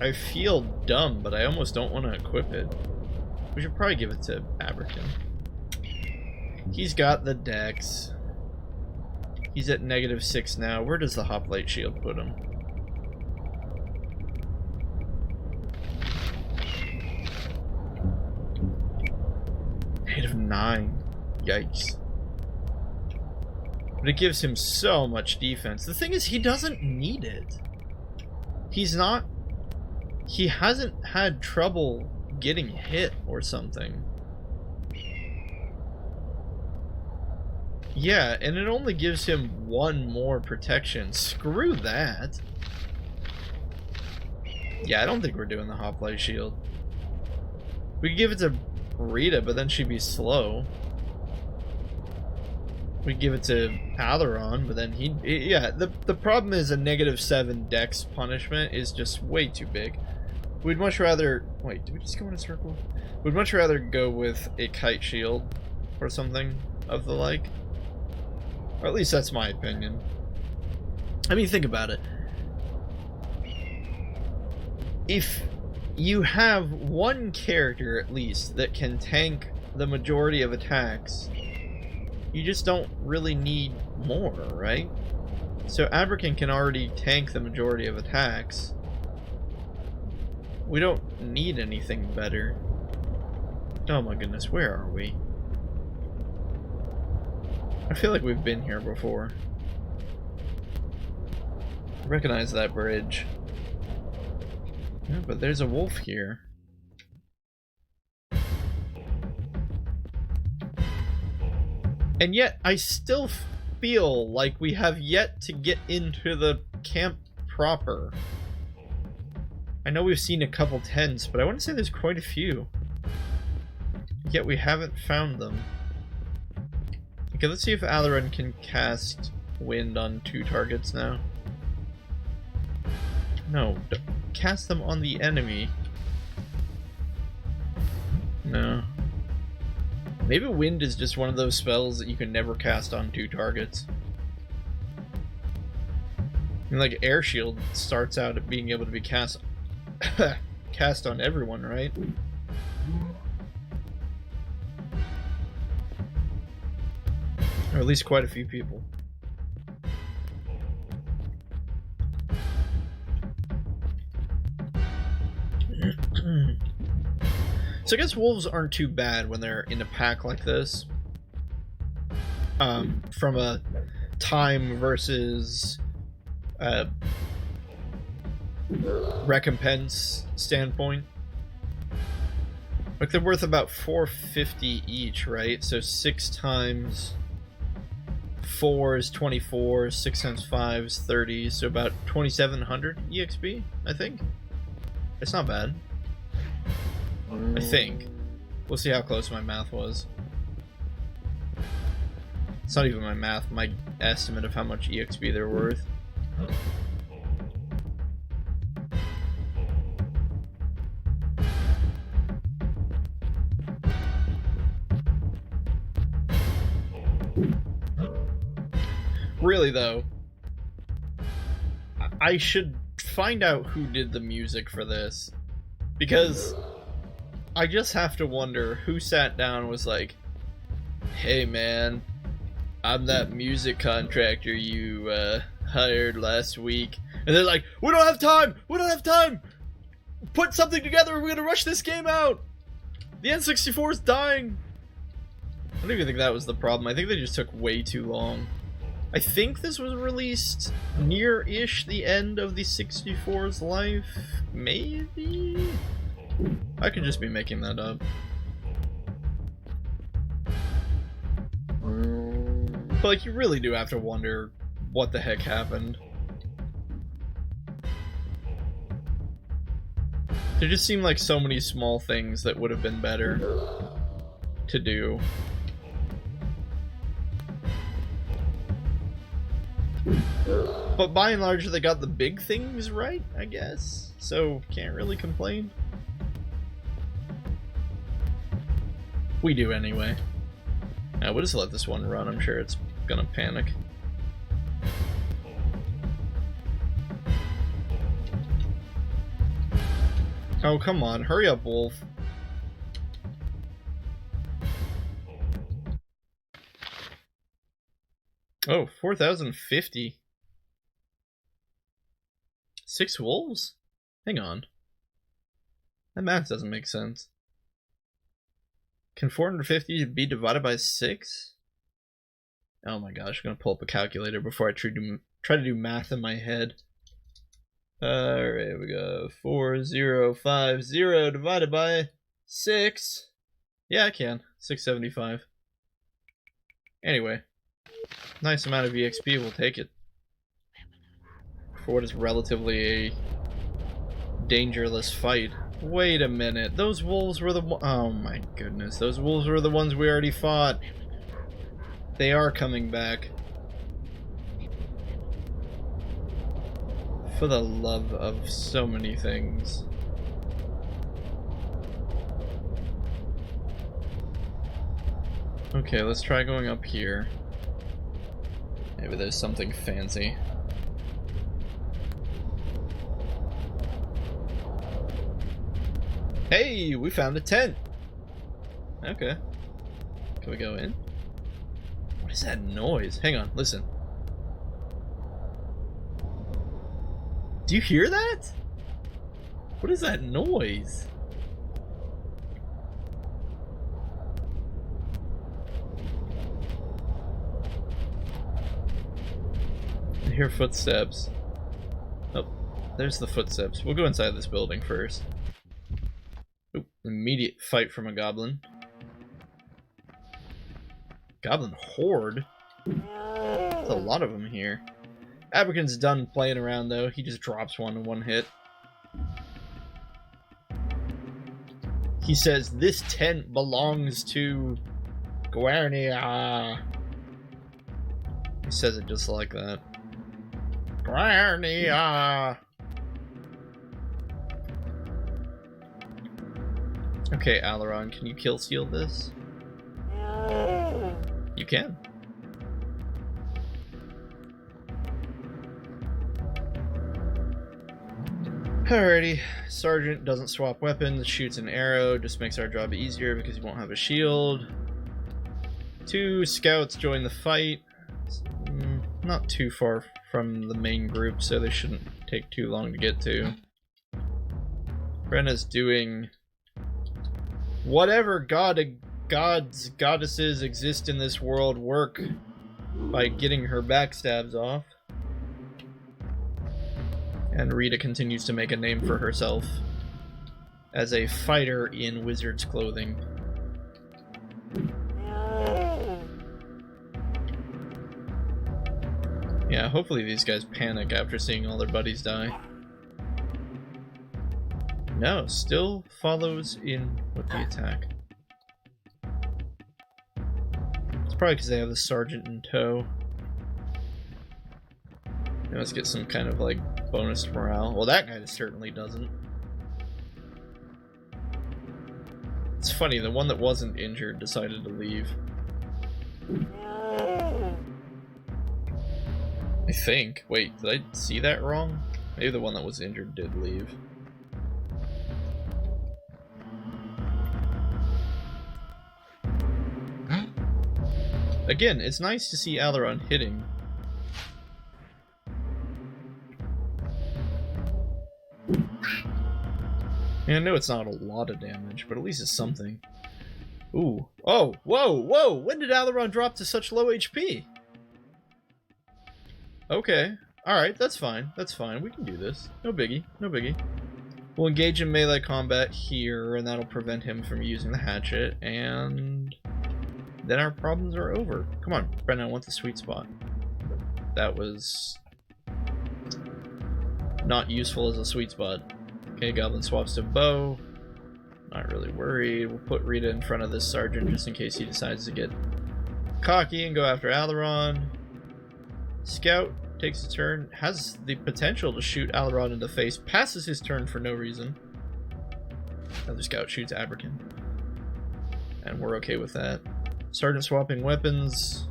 I feel dumb, but I almost don't want to equip it. We should probably give it to Abrakan. He's got the dex. He's at -6 now. Where does the hoplite shield put him? -9. Yikes. But it gives him so much defense. The thing is, he doesn't need it. He's not... He hasn't had trouble getting hit or something. Yeah, and it only gives him 1 more protection. Screw that. Yeah, I don't think we're doing the hoplite shield. We could give it to Rita, but then she'd be slow. We give it to Alaron, but then yeah, the problem is a -7 dex punishment is just way too big. We'd much rather... Wait, did we just go in a circle? We'd much rather go with a kite shield or something of the like. Or at least that's my opinion. I mean, think about it. If you have one character, at least, that can tank the majority of attacks, you just don't really need more, right? So Abrakan can already tank the majority of attacks. We don't need anything better. Oh my goodness, where are we? I feel like we've been here before. I recognize that bridge. Yeah, but there's a wolf here. And yet, I still feel like we have yet to get into the camp proper. I know we've seen a couple tents, but I want to say there's quite a few. Yet we haven't found them. Okay, let's see if Alaron can cast wind on 2 targets now. No, cast them on the enemy. No. Maybe wind is just one of those spells that you can never cast on 2 targets. mean, like, Air Shield starts out at being able to be cast cast on everyone, right? Or at least quite a few people. So I guess wolves aren't too bad when they're in a pack like this. From a time versus recompense standpoint. Like, they're worth about 450 each, right? So 6 times 4 is 24, 6 times 5 is 30, so about 2,700 EXP, I think. It's not bad. I think. We'll see how close my math was. It's not even my math, my estimate of how much EXP they're worth. Really, though, I should find out who did the music for this, because I just have to wonder who sat down and was like, hey man, I'm that music contractor you hired last week. And they're like, we don't have time! We don't have time! Put something together, we're gonna rush this game out! The N64 is dying! I don't even think that was the problem. I think they just took way too long. I think this was released near-ish the end of the 64's life? Maybe? I could just be making that up. But, like, you really do have to wonder what the heck happened. There just seem like so many small things that would have been better to do. But by and large, they got the big things right, I guess. So, can't really complain. We do anyway. We'll just let this one run. I'm sure it's gonna panic. Oh, come on. Hurry up, Wolf. Oh, 4,050. 6 wolves? Hang on. That math doesn't make sense. Can 450 be divided by 6? Oh my gosh, I'm gonna pull up a calculator before I try to do math in my head. Alright, here we go. 4050 divided by 6. Yeah, I can. 675. Anyway. Nice amount of EXP, we'll take it. For what is relatively a dangerous fight. Wait a minute, those wolves were the oh my goodness, those wolves were the ones we already fought. They are coming back. For the love of so many things. Okay, let's try going up here. Maybe there's something fancy. Hey, we found a tent! Okay. Can we go in? What is that noise? Hang on, listen. Do you hear that? What is that noise? I hear footsteps. Oh, there's the footsteps. We'll go inside this building first. Oop, immediate fight from a goblin. Goblin horde? There's a lot of them here. Abrakan's done playing around though. He just drops one in one hit. He says, this tent belongs to Guarnia. He says it just like that. Guarnia. Okay, Alaron, can you kill seal this? You can. Alrighty, Sergeant doesn't swap weapons, shoots an arrow, just makes our job easier because he won't have a shield. 2 scouts join the fight. Not too far from the main group, so they shouldn't take too long to get to. Brenna's doing whatever gods, goddesses exist in this world work by getting her backstabs off. And Rita continues to make a name for herself as a fighter in wizard's clothing. Yeah, hopefully these guys panic after seeing all their buddies die. No, still follows in with the attack. It's probably because they have the sergeant in tow. They must get some kind of like bonus to morale. Well, that guy certainly doesn't. It's funny, the one that wasn't injured decided to leave. I think. Wait, did I see that wrong? Maybe the one that was injured did leave. Again, it's nice to see Alaron hitting. Yeah, I know it's not a lot of damage, but at least it's something. Ooh. Oh, whoa, whoa! When did Alaron drop to such low HP? Okay. Alright, that's fine. That's fine. We can do this. No biggie. No biggie. We'll engage in melee combat here, and that'll prevent him from using the hatchet, and then our problems are over. Come on, Brenna, I want the sweet spot. That was not useful as a sweet spot. Okay, Goblin swaps to bow. Not really worried. We'll put Rita in front of this sergeant just in case he decides to get cocky and go after Alaron. Scout takes a turn, has the potential to shoot Alaron in the face, passes his turn for no reason. Another scout shoots Abrakin. And we're okay with that. Sergeant swapping weapons.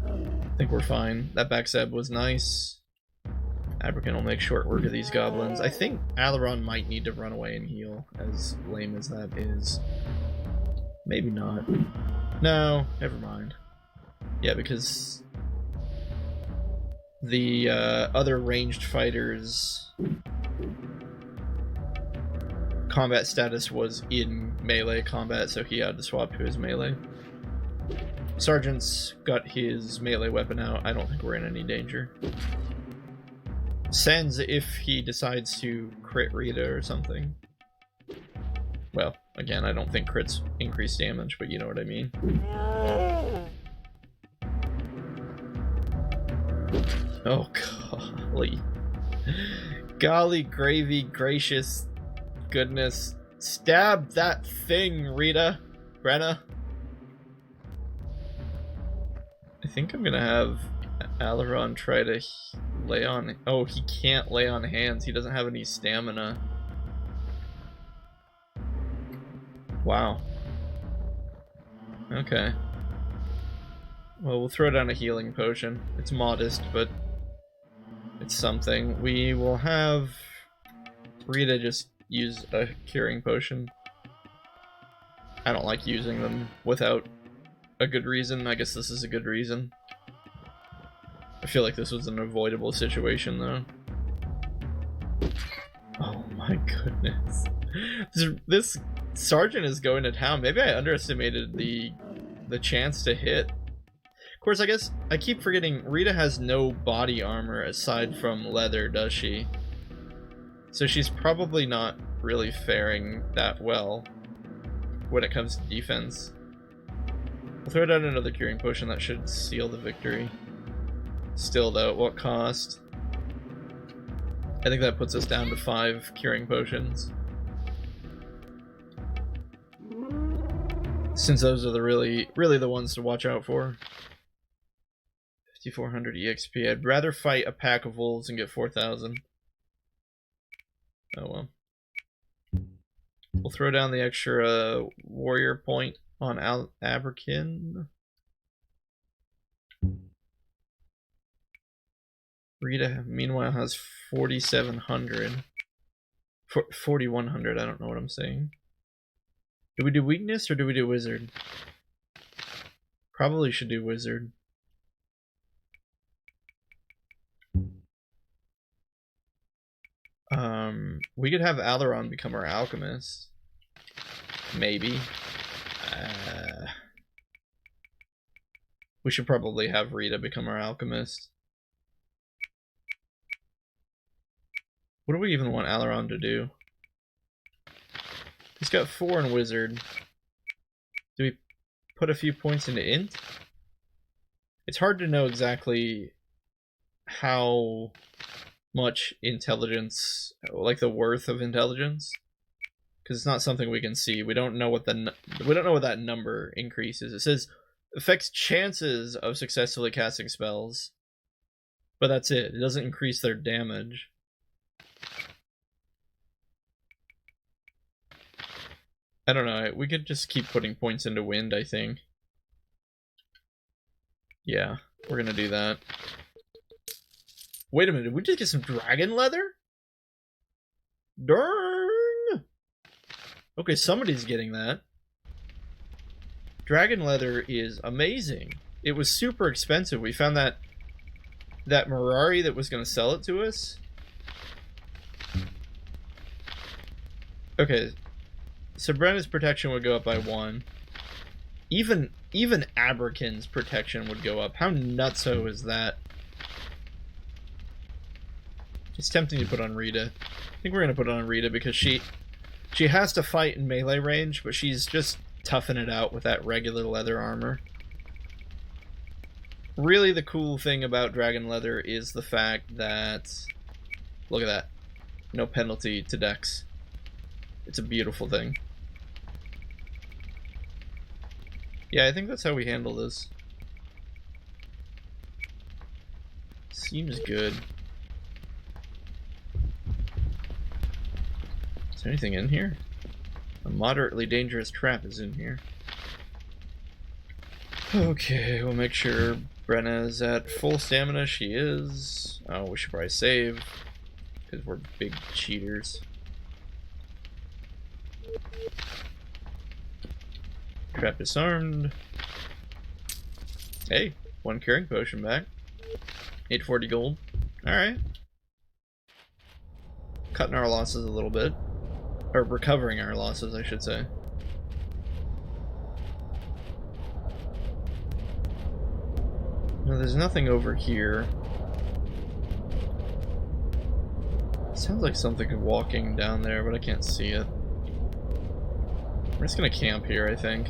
I think we're fine. That backstab was nice. Abrakin will make short work of these goblins. I think Alaron might need to run away and heal, as lame as that is. Maybe not. No, never mind. Yeah, because the other ranged fighters' combat status was in melee combat, so he had to swap to his melee. Sergeant's got his melee weapon out. I don't think we're in any danger. Sends if he decides to crit Rita or something. Well, again, I don't think crits increase damage, but you know what I mean. Oh, golly. Golly gravy gracious goodness. Stab that thing, Rita. Brenna. I think I'm gonna have Alaron try to lay on... Oh, he can't lay on hands. He doesn't have any stamina. Wow. Okay. Well, we'll throw down a healing potion. It's modest, but it's something. We will have Rita just use a curing potion. I don't like using them without a good reason. I guess this is a good reason. I feel like this was an avoidable situation, though. Oh my goodness. This sergeant is going to town. Maybe I underestimated the chance to hit. Of course, I guess I keep forgetting Rita has no body armor aside from leather, does she? So she's probably not really faring that well when it comes to defense. We'll throw down another curing potion. That should seal the victory. Still though, at what cost? I think that puts us down to 5 curing potions. Since those are the really the ones to watch out for. 5400 EXP. I'd rather fight a pack of wolves and get 4000. Oh well. We'll throw down the extra warrior point on Abrakin. Rita, meanwhile, has 4,700. 4,100, I don't know what I'm saying. Do we do weakness or do we do wizard? Probably should do wizard. We could have Alaron become our alchemist. Maybe. We should probably have Rita become our alchemist. What do we even want Alaron to do? He's got 4 in wizard. Do we put a few points into int? It's hard to know exactly how much intelligence, like the worth of intelligence, because it's not something we can see. We don't know what that number increases. It says affects chances of successfully casting spells, but that's it. It doesn't increase their damage. I don't know. We could just keep putting points into wind, I think. Yeah, we're gonna do that. Wait a minute, did we just get some dragon leather? Darn! Okay, somebody's getting that. Dragon leather is amazing. It was super expensive. We found that Mirari that was going to sell it to us. Okay, so Brenna's protection would go up by 1. Even Abrakin's protection would go up. How nutso is that? It's tempting to put on Rita. I think we're going to put it on Rita because she has to fight in melee range, but she's just toughing it out with that regular leather armor. Really, the cool thing about dragon leather is the fact that, look at that, no penalty to dex. It's a beautiful thing. Yeah, I think that's how we handle this. Seems good. Is there anything in here? A moderately dangerous trap is in here. Okay, we'll make sure Brenna's at full stamina. She is. Oh, we should probably save, because we're big cheaters. Trap disarmed. Hey, 1 curing potion back. 840 gold. Alright. Cutting our losses a little bit. Or recovering our losses, I should say. No, there's nothing over here. Sounds like something walking down there, but I can't see it. We're just gonna camp here, I think.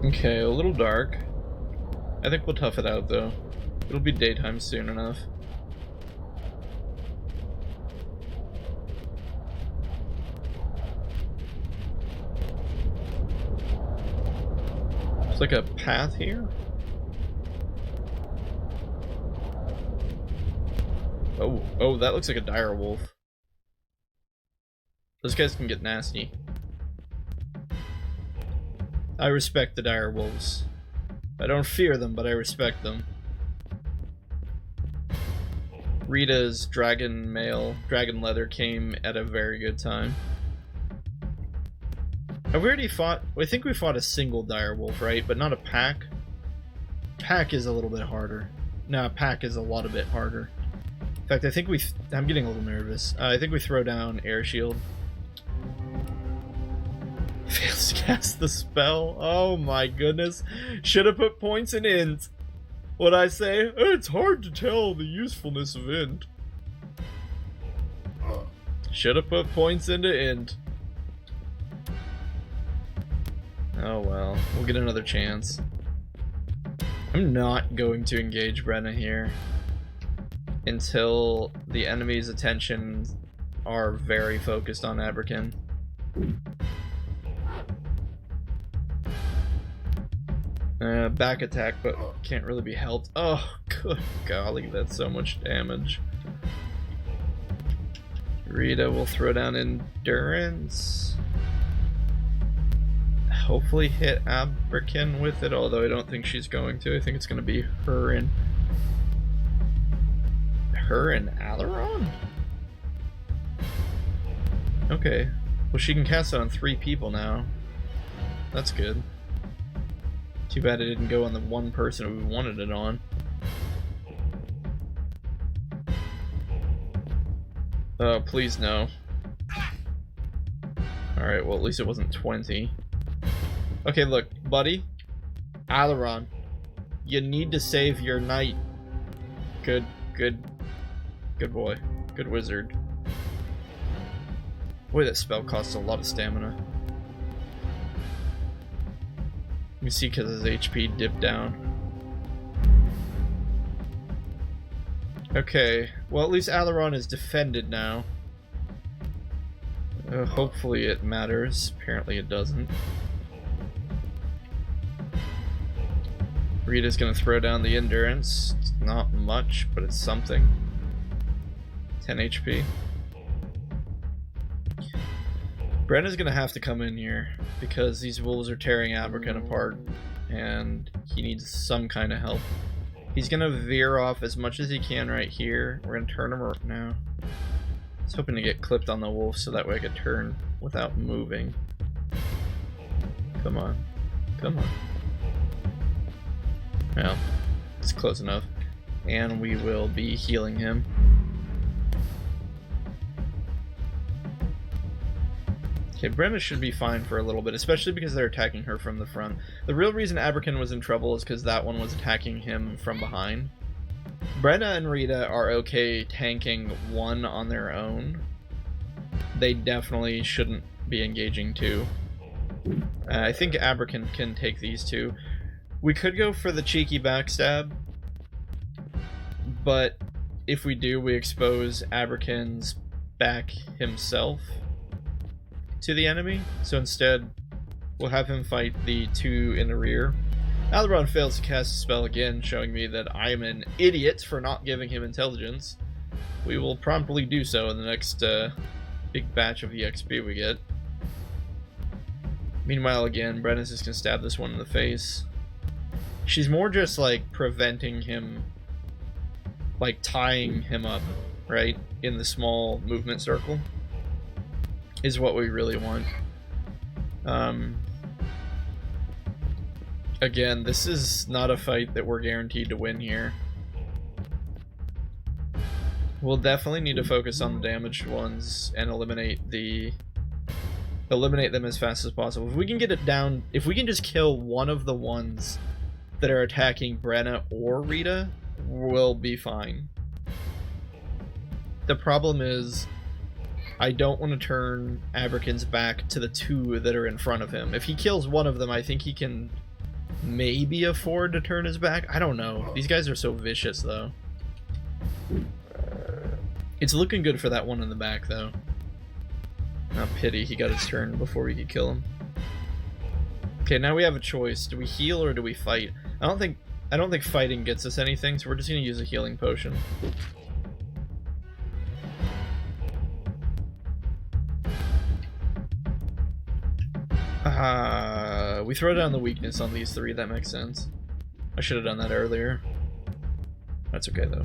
Okay, a little dark. I think we'll tough it out, though. It'll be daytime soon enough. There's like a path here. Oh, that looks like a dire wolf. Those guys can get nasty. I respect the dire wolves. I don't fear them, but I respect them. Rita's dragon leather came at a very good time. Have we already fought? I think we fought a single dire wolf, right? But not a pack. Pack is a little bit harder. No, pack is a lot bit harder. In fact, I think I'm getting a little nervous. I think we throw down air shield. Fails to cast the spell. Oh my goodness. Should have put points in int. What'd I say? It's hard to tell the usefulness of int. Should have put points into int. Oh well. We'll get another chance. I'm not going to engage Brenna here until the enemy's attention are very focused on Abrakin. Back attack, but can't really be helped. Oh, good golly, that's so much damage. Rita will throw down endurance. Hopefully hit Abraken with it, although I don't think she's going to. I think it's going to be her and Alaron? Okay. Well, she can cast it on 3 people now. That's good. Too bad it didn't go on the one person we wanted it on. Oh, please no. Alright, well at least it wasn't 20. Okay, look, buddy. Alaron. You need to save your knight. Good boy. Good wizard. Boy, that spell costs a lot of stamina. Let me see, because his HP dipped down. Okay, well at least Alaron is defended now. Hopefully it matters. Apparently it doesn't. Rita's gonna throw down the endurance. It's not much, but it's something. 10 HP. Brenna's gonna have to come in here because these wolves are tearing Abraken apart and he needs some kind of help. He's gonna veer off as much as he can right here. We're gonna turn him around now. I was hoping to get clipped on the wolf so that way I could turn without moving. Come on. Come on. Well, it's close enough. And we will be healing him. Okay, Brenna should be fine for a little bit, especially because they're attacking her from the front. The real reason Abraken was in trouble is because that one was attacking him from behind. Brenna and Rita are okay tanking one on their own. They definitely shouldn't be engaging two. I think Abraken can take these two. We could go for the cheeky backstab, but if we do, we expose Abraken's back himself to the enemy, so instead we'll have him fight the 2 in the rear. Alaron fails to cast a spell again, showing me that I am an idiot for not giving him intelligence. We will promptly do so in the next big batch of EXP we get. Meanwhile, again, Brenna's just gonna stab this one in the face. She's more just like preventing him, like tying him up, right, in the small movement circle. Is what we really want. Again, this is not a fight that we're guaranteed to win here. We'll definitely need to focus on the damaged ones and eliminate them as fast as possible. If we can get it down, if we can just kill one of the ones that are attacking Brenna or Rita, we'll be fine. The problem is, I don't want to turn Abraken's back to the 2 that are in front of him. If he kills one of them, I think he can maybe afford to turn his back. I don't know. These guys are so vicious, though. It's looking good for that one in the back, though. Oh, pity. He got his turn before we could kill him. Okay, now we have a choice. Do we heal or do we fight? I don't think fighting gets us anything, so we're just going to use a healing potion. We throw down the weakness on these 3, that makes sense. I should have done that earlier. That's okay, though.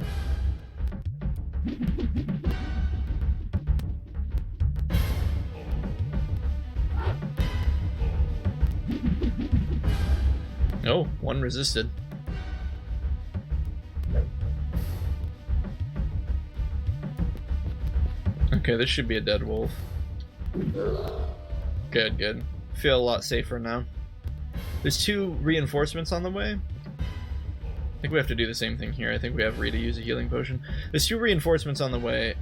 Oh, one resisted. Okay, this should be a dead wolf. Good, good. Feel a lot safer now. There's 2 reinforcements on the way. I think we have to do the same thing here. I think we have Rita use a healing potion. There's 2 reinforcements on the way.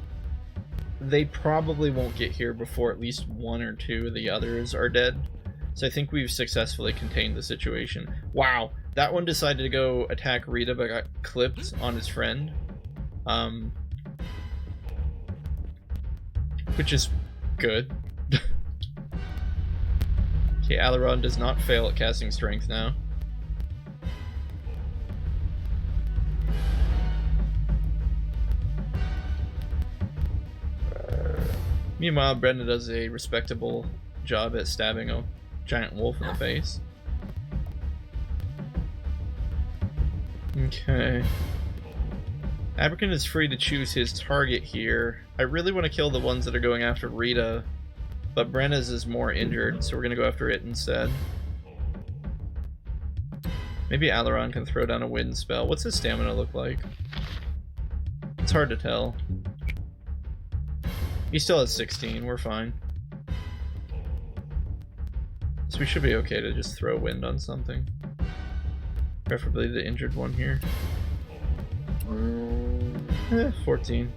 They probably won't get here before at least 1 or 2 of the others are dead. So I think we've successfully contained the situation. Wow, that one decided to go attack Rita but got clipped on his friend. Which is good. Okay, Alaron does not fail at casting strength now. Meanwhile, Brenda does a respectable job at stabbing a giant wolf in the face. Okay. Aberkin is free to choose his target here. I really want to kill the ones that are going after Rita, but Brenna's is more injured, so we're going to go after it instead. Maybe Alaron can throw down a wind spell. What's his stamina look like? It's hard to tell. He still has 16, we're fine. So we should be okay to just throw wind on something. Preferably the injured one here. 14.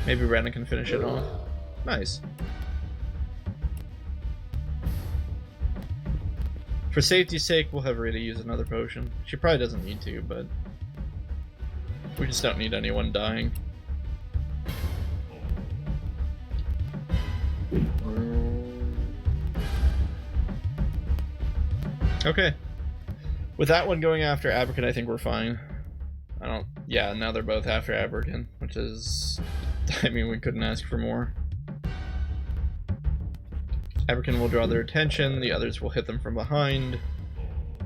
Maybe Brandon can finish it off. Nice. For safety's sake, we'll have Rita use another potion. She probably doesn't need to, but we just don't need anyone dying. Okay. With that one going after Aberkin, I think we're fine. Yeah, now they're both after Aberkin, which is... I mean, we couldn't ask for more. Aberkin will draw their attention, the others will hit them from behind.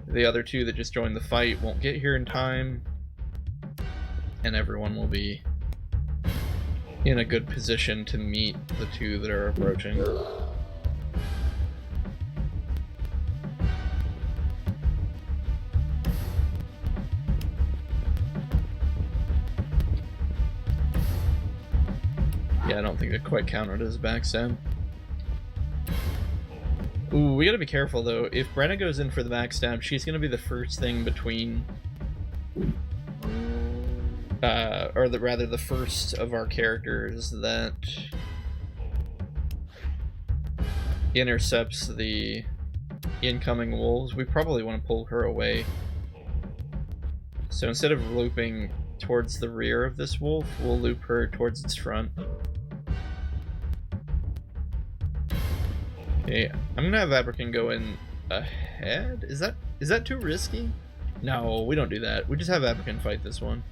The other two that just joined the fight won't get here in time. And everyone will be in a good position to meet the two that are approaching. Yeah, I don't think it quite counted as backstab. Ooh, we gotta be careful though. If Brenna goes in for the backstab, she's gonna be the first thing between... rather the first of our characters that intercepts the incoming wolves. We probably want to pull her away. So instead of looping towards the rear of this wolf, we'll loop her towards its front. Okay, I'm gonna have Aberkin go in ahead. Is that too risky? No, we don't do that. We just have Aberkin fight this one.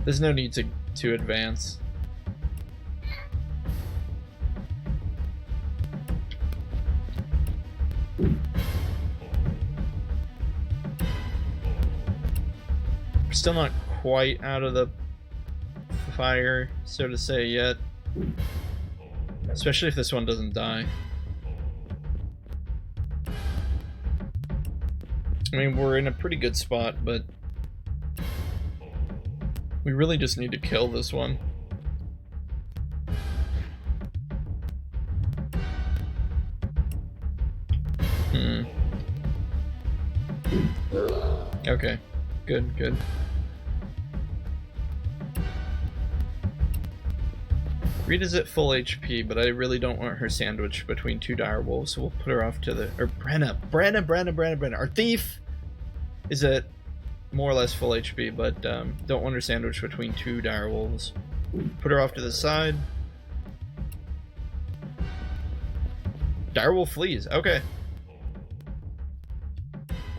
There's no need to advance. We're still not quite out of the fire, so to say, yet. Especially if this one doesn't die. I mean, we're in a pretty good spot, but we really just need to kill this one. Okay, good. Rita's at full HP, but I really don't want her sandwiched between two dire wolves, so we'll put her off to the... Or Brenna. Our thief is at more or less full HP, but don't want her sandwiched between two dire wolves. Put her off to the side. Dire wolf flees. Okay.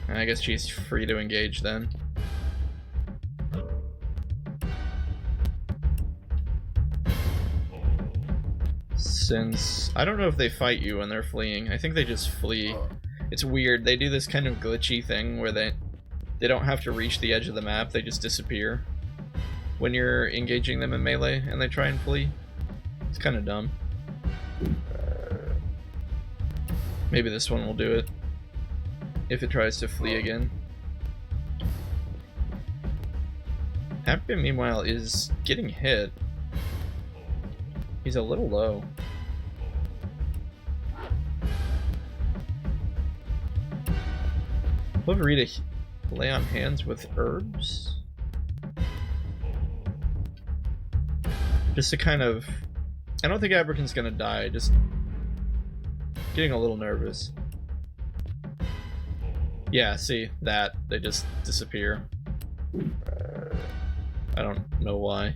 I guess she's free to engage then. Since I don't know if they fight you when they're fleeing. I think they just flee. It's weird. They do this kind of glitchy thing where they don't have to reach the edge of the map. They just disappear when you're engaging them in melee and they try and flee. It's kind of dumb. Maybe this one will do it if it tries to flee again. Aberkin, meanwhile, is getting hit. He's a little low. We'll have Rita lay on hands with herbs. Just to kind of... I don't think Aberkin's gonna die, just getting a little nervous. Yeah, see, that. They just disappear. I don't know why.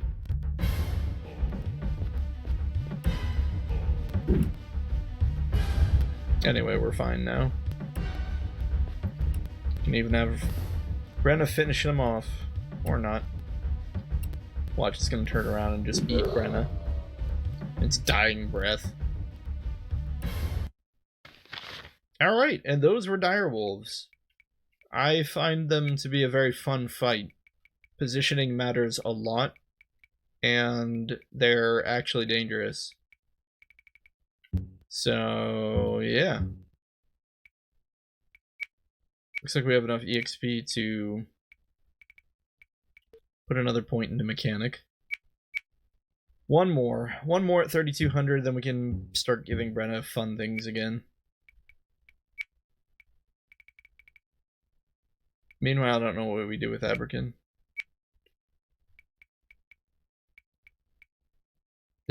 Anyway, we're fine now. Can even have Brenna finish him off. Or not. Watch, it's gonna turn around and just eat Brenna. It's dying breath. Alright, and those were direwolves. I find them to be a very fun fight. Positioning matters a lot, and they're actually dangerous. So, yeah. Looks like we have enough EXP to put another point into mechanic. One more at 3,200, then we can start giving Brenna fun things again. Meanwhile, I don't know what we do with Aberkin.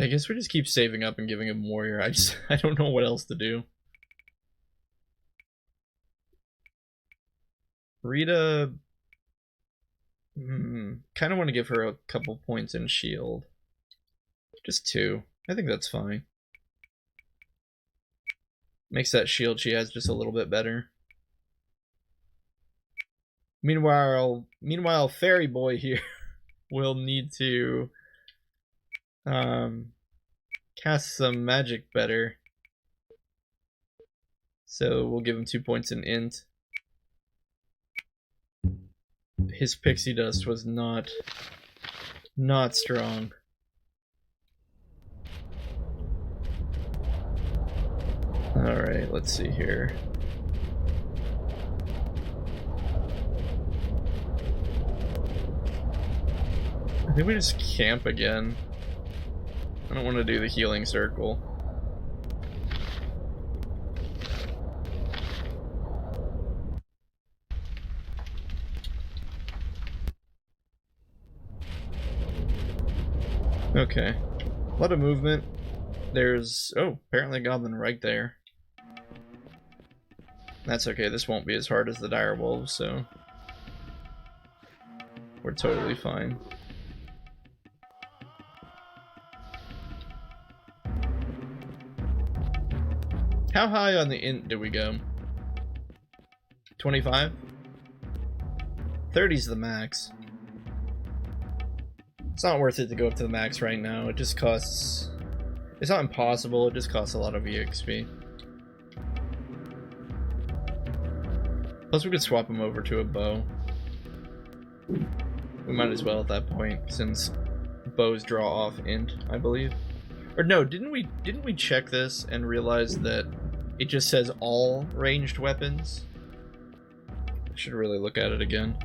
I guess we just keep saving up and giving him warrior. I don't know what else to do. Rita, kind of want to give her a couple points in shield. Just 2. I think that's fine. Makes that shield she has just a little bit better. Meanwhile, Fairy Boy here will need to cast some magic better. So we'll give him 2 points in int. His pixie dust was not strong. Alright, let's see here. I think we just camp again. I don't want to do the healing circle. Okay. A lot of movement. There's... oh, apparently a goblin right there. That's okay, this won't be as hard as the direwolves, so... we're totally fine. How high on the int do we go? 25? 30's the max. It's not worth it to go up to the max right now. It just costs... it's not impossible, it just costs a lot of EXP. Plus we could swap him over to a bow. We might as well at that point, since bows draw off int, I believe. Or no, didn't we check this and realize that it just says all ranged weapons? I should really look at it again.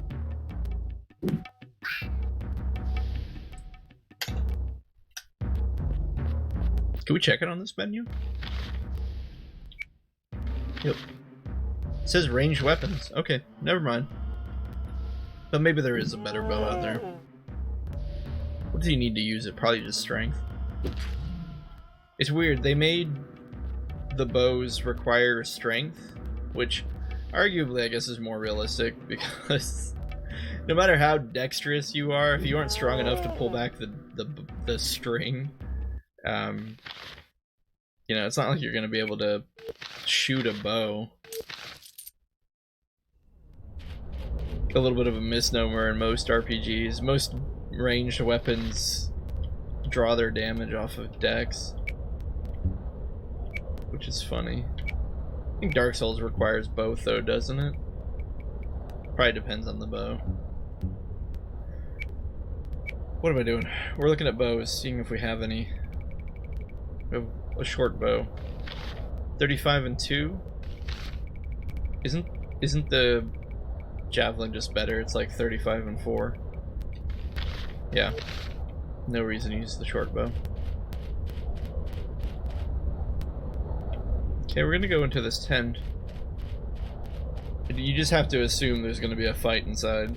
Can we check it on this menu? Yep. It says ranged weapons. Okay, never mind. But maybe there is a better bow out there. What does he need to use it? Probably just strength. It's weird, they made the bows require strength, which arguably I guess is more realistic, because no matter how dexterous you are, if you aren't strong enough to pull back the string, you know, it's not like you're gonna be able to shoot a bow. A little bit of a misnomer in most RPGs. Most ranged weapons draw their damage off of dex, which is funny. I think Dark Souls requires both though, doesn't it? Probably depends on the bow. What am I doing? We're looking at bows, seeing if we have any. We have a short bow. 35 and 2? Isn't the javelin just better? It's like 35 and 4. Yeah. No reason to use the short bow. Okay, we're gonna go into this tent. You just have to assume there's gonna be a fight inside.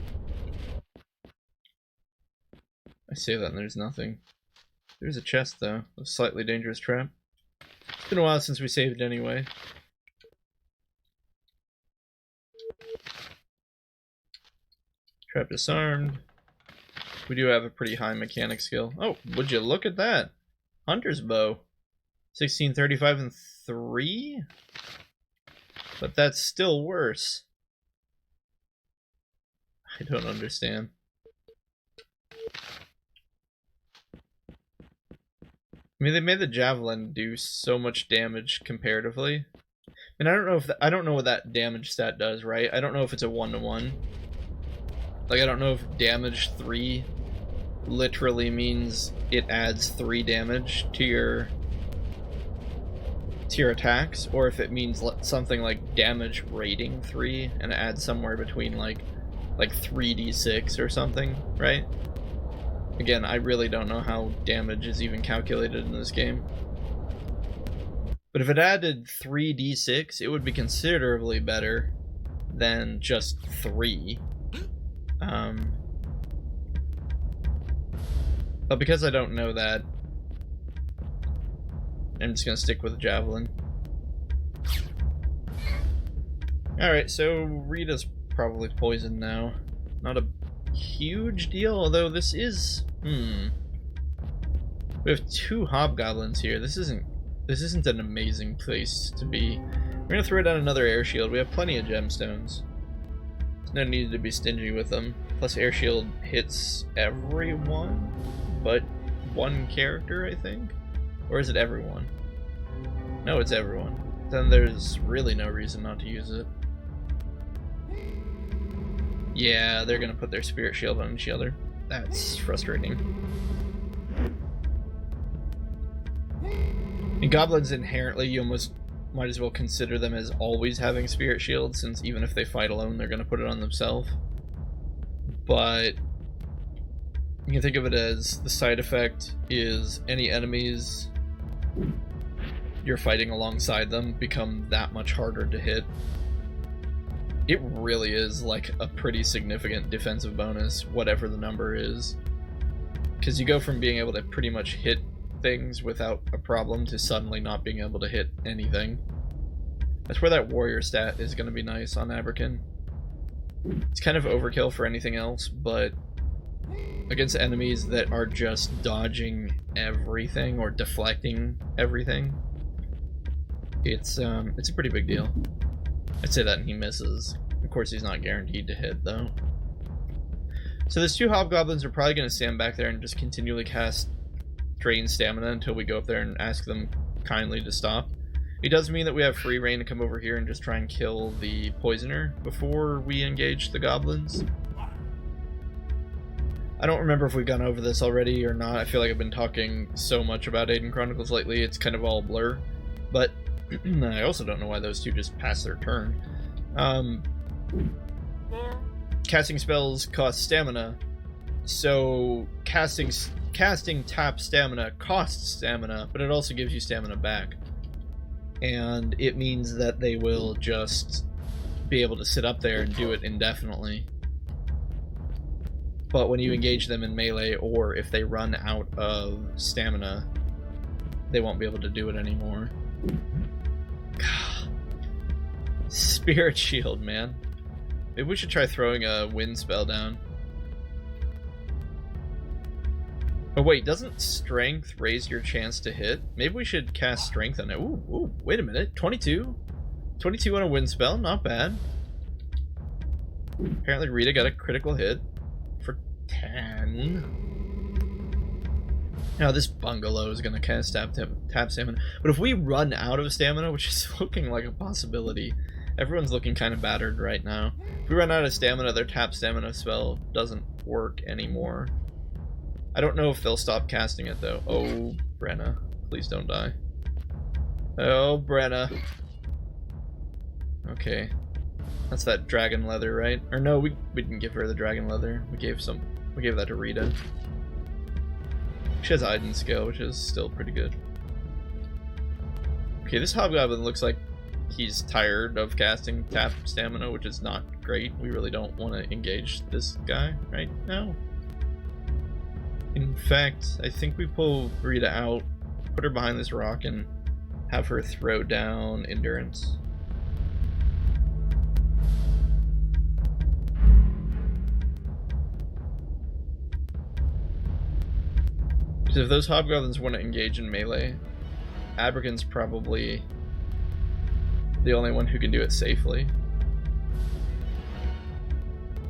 I say that and there's nothing. There's a chest though, a slightly dangerous trap. It's been a while since we saved anyway. Trap disarmed. We do have a pretty high mechanic skill. Oh, would you look at that? Hunter's bow. 16, 35, and 3? But that's still worse. I don't understand. I mean, they made the javelin do so much damage comparatively. And I don't know if I don't know what that damage stat does, right? I don't know if it's a 1-to-1. Like, I don't know if damage 3 literally means it adds 3 damage to your attacks, or if it means something like damage rating 3 and it adds somewhere between like 3d6 or something, right? Again, I really don't know how damage is even calculated in this game. But if it added 3d6, it would be considerably better than just 3. But because I don't know that, I'm just gonna stick with Javelin. Alright, so Rita's probably poisoned now. Not a huge deal, although this is... We have 2 hobgoblins here. This isn't an amazing place to be. We're gonna throw down another air shield. We have plenty of gemstones. There's no need to be stingy with them. Plus air shield hits everyone, but 1 character, I think? Or is it everyone? No, it's everyone. Then there's really no reason not to use it. Yeah, they're gonna put their spirit shield on each other. That's frustrating. And goblins inherently, you almost might as well consider them as always having spirit shields, since even if they fight alone, they're gonna put it on themselves. But you can think of it as the side effect is any enemies you're fighting alongside them become that much harder to hit. It really is like a pretty significant defensive bonus, whatever the number is. Because you go from being able to pretty much hit things without a problem to suddenly not being able to hit anything. That's where that warrior stat is going to be nice on Abrakan. It's kind of overkill for anything else, but against enemies that are just dodging everything or deflecting everything, it's a pretty big deal. I'd say that and he misses. Of course he's not guaranteed to hit though. So those 2 hobgoblins are probably going to stand back there and just continually cast drain stamina until we go up there and ask them kindly to stop. It does mean that we have free reign to come over here and just try and kill the poisoner before we engage the goblins. I don't remember if we've gone over this already or not. I feel like I've been talking so much about Aidyn Chronicles lately, it's kind of all blur. But I also don't know why those 2 just passed their turn. Casting spells cost stamina, so casting tap stamina costs stamina, but it also gives you stamina back. And it means that they will just be able to sit up there and do it indefinitely. But when you engage them in melee, or if they run out of stamina, they won't be able to do it anymore. Spirit shield, man. Maybe we should try throwing a wind spell down. Oh wait, doesn't strength raise your chance to hit? Maybe we should cast strength on it. Ooh, wait a minute. 22? 22 on a wind spell, not bad. Apparently Rita got a critical hit for 10. Now this bungalow is gonna cast tap stamina. But if we run out of stamina, which is looking like a possibility, everyone's looking kind of battered right now. If we run out of stamina, their tap stamina spell doesn't work anymore. I don't know if they'll stop casting it though. Oh, Brenna, please don't die. Oh, Brenna. Okay, that's that dragon leather, right? Or no, we didn't give her the dragon leather. We gave that to Rita. She has Aidyn skill, which is still pretty good. Okay, this hobgoblin looks like he's tired of casting tap stamina, which is not great. We really don't want to engage this guy right now. In fact, I think we pull Rita out, put her behind this rock, and have her throw down endurance. Because if those hobgoblins want to engage in melee, Abrakan's probably the only one who can do it safely.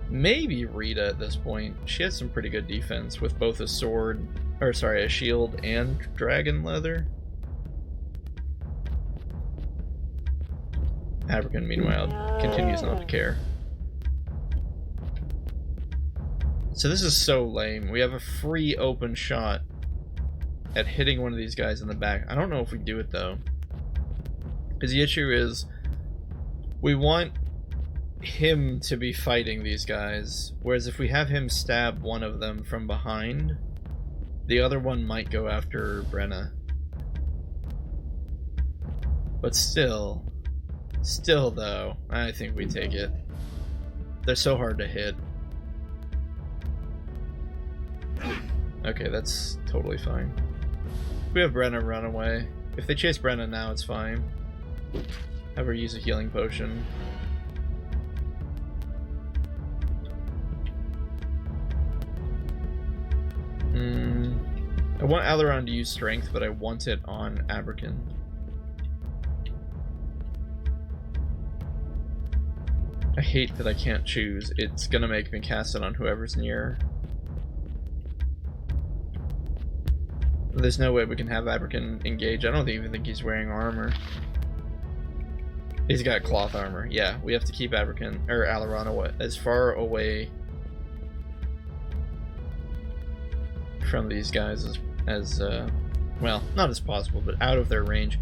Maybe Rita at this point. She has some pretty good defense with both a sword Or sorry, a shield and dragon leather. African, meanwhile, continues not to care. So this is so lame. We have a free open shot at hitting one of these guys in the back. I don't know if we do it though. Because the issue is, we want him to be fighting these guys, whereas if we have him stab one of them from behind, the other one might go after Brenna. But still though, I think we take it. They're so hard to hit. Okay, that's totally fine. We have Brenna run away. If they chase Brenna now, it's fine. Have her use a healing potion. I want Alaron to use strength, but I want it on Abrakan. I hate that I can't choose. It's gonna make me cast it on whoever's near. There's no way we can have Abrakan engage. I don't even think he's wearing armor. He's got cloth armor. Yeah, we have to keep Abrakan or Alaron away, as far away from these guys as well, not as possible, but out of their range.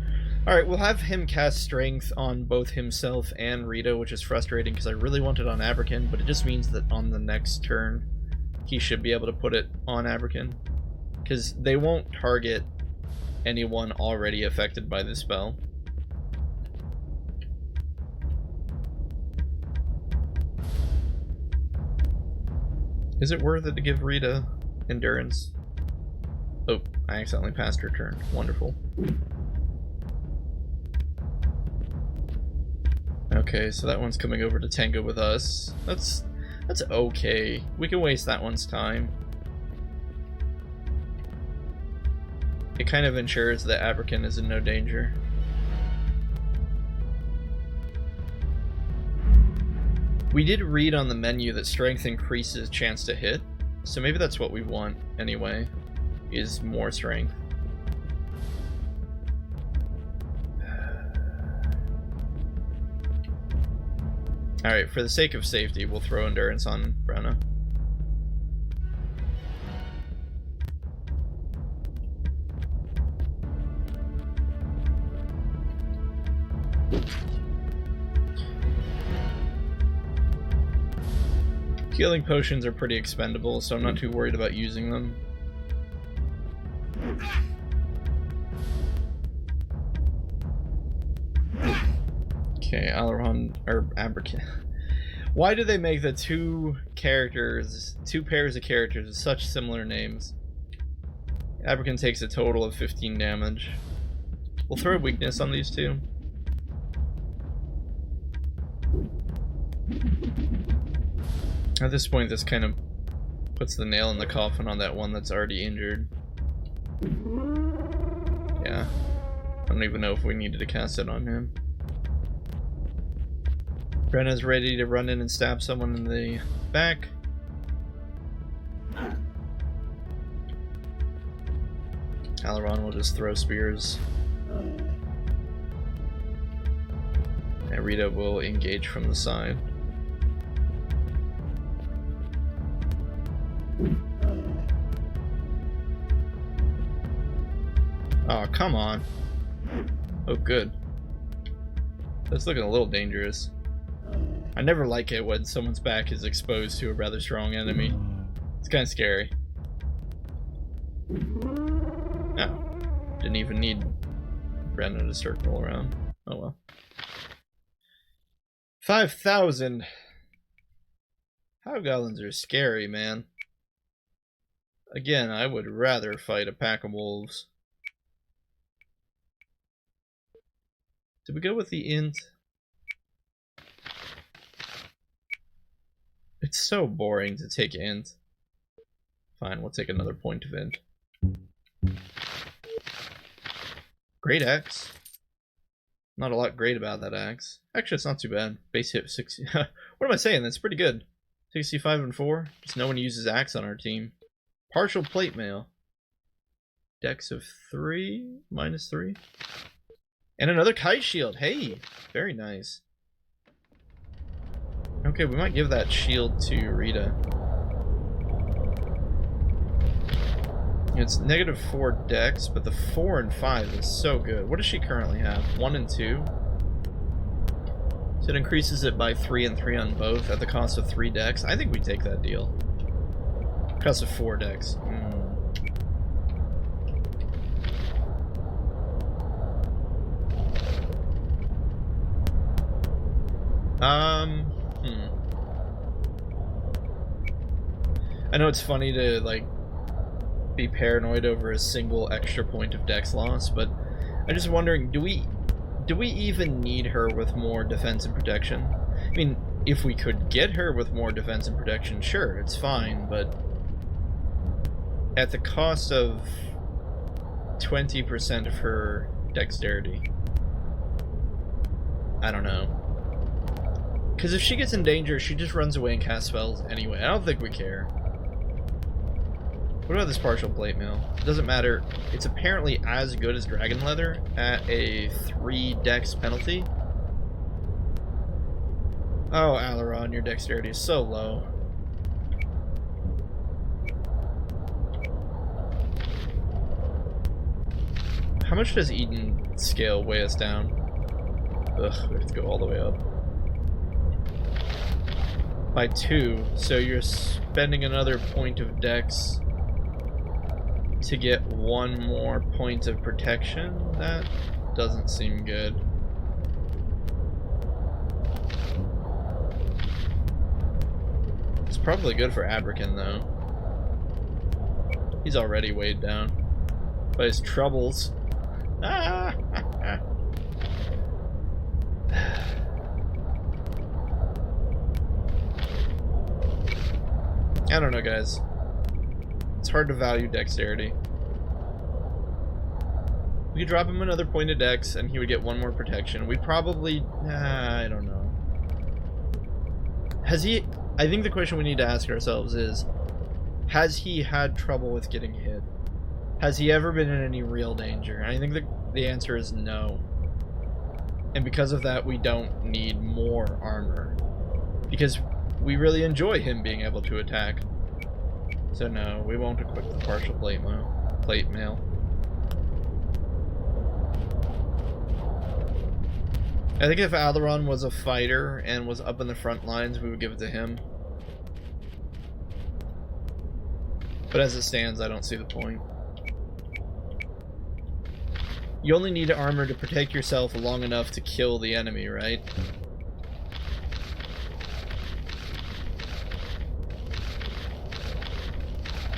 Alright, we'll have him cast strength on both himself and Rita, which is frustrating because I really want it on Abrakan, but it just means that on the next turn he should be able to put it on Abrakan. Because they won't target anyone already affected by this spell. Is it worth it to give Rita endurance? Oh, I accidentally passed her turn. Wonderful. Okay, so that one's coming over to tango with us. That's okay. We can waste that one's time. It kind of ensures that Abrakan is in no danger. We did read on the menu that strength increases chance to hit, so maybe that's what we want anyway, is more strength. Alright, for the sake of safety, we'll throw endurance on Brenna. Healing potions are pretty expendable, so I'm not too worried about using them. Okay, Alaron, or Abrakan. Why do they make the two pairs of characters with such similar names? Abrakan takes a total of 15 damage. We'll throw a weakness on these two. At this point, this kind of puts the nail in the coffin on that one that's already injured. Yeah. I don't even know if we needed to cast it on him. Brenna's ready to run in and stab someone in the back. Alaron will just throw spears. And Rita will engage from the side. Oh, come on. Oh, good. That's looking a little dangerous. I never like it when someone's back is exposed to a rather strong enemy. It's kind of scary. Oh, didn't even need Brenna to circle around. Oh well. 5,000. Hobgoblins are scary, man. Again, I would rather fight a pack of wolves. Did we go with the int? It's so boring to take int. Fine, we'll take another point of int. Great axe. Not a lot great about that axe. Actually, it's not too bad. Base hit 60. What am I saying? That's pretty good. 65 and 4. Just no one uses axe on our team. Partial plate mail. Dex of 3, -3. And another kite shield. Hey, very nice. Okay, we might give that shield to Rita. It's -4 Dex, but the 4 and 5 is so good. What does she currently have? 1 and 2? So it increases it by 3 and 3 on both at the cost of 3 Dex. I think we take that deal. Cost of 4 Dex. I know it's funny to, like, be paranoid over a single extra point of Dex loss, but I'm just wondering, do we even need her with more defense and protection? I mean, if we could get her with more defense and protection, sure, it's fine, but at the cost of 20% of her dexterity. I don't know. Because if she gets in danger, she just runs away and casts spells anyway. I don't think we care. What about this partial plate mail? It doesn't matter. It's apparently as good as dragon leather at a 3 dex penalty. Oh, Alaron, your dexterity is so low. How much does Aidyn scale weigh us down? Ugh, we have to go all the way up. By 2, so you're spending another point of dex to get 1 more point of protection? That doesn't seem good. It's probably good for Abrakan, though. He's already weighed down by his troubles. Ah! I don't know, guys. It's hard to value dexterity. We could drop him another point of dex and he would get 1 more protection. We'd probably... I don't know. Has he... I think the question we need to ask ourselves is, has he had trouble with getting hit? Has he ever been in any real danger? And I think the answer is no. And because of that, we don't need more armor. Because we really enjoy him being able to attack. So no, we won't equip the partial plate mail. I think if Alaron was a fighter and was up in the front lines, we would give it to him. But as it stands, I don't see the point. You only need armor to protect yourself long enough to kill the enemy, right?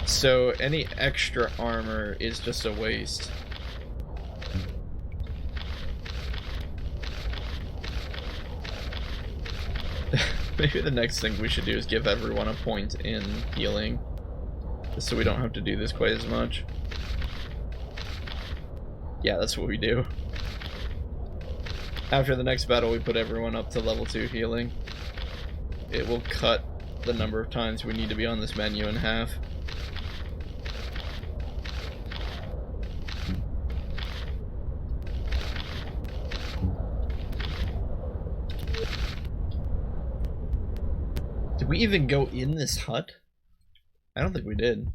So any extra armor is just a waste. Maybe the next thing we should do is give everyone a point in healing, just so we don't have to do this quite as much. Yeah, that's what we do. After the next battle, we put everyone up to level 2 healing. It will cut the number of times we need to be on this menu in half. Did we even go in this hut? I don't think we did.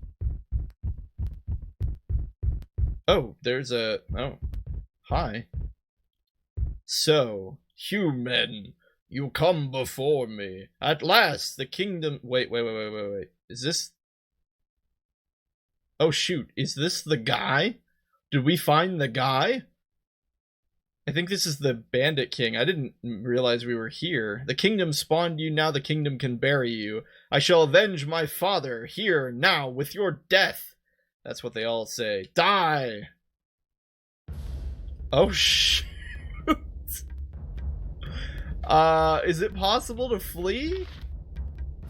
Oh, there's a... Oh. Hi. So, human, you come before me. At last, the kingdom... Wait. Is this... Oh, shoot. Is this the guy? Did we find the guy? I think this is the Bandit King. I didn't realize we were here. The kingdom spawned you, now the kingdom can bury you. I shall avenge my father, here, now, with your death. That's what they all say. Die! Oh, shoot. Is it possible to flee?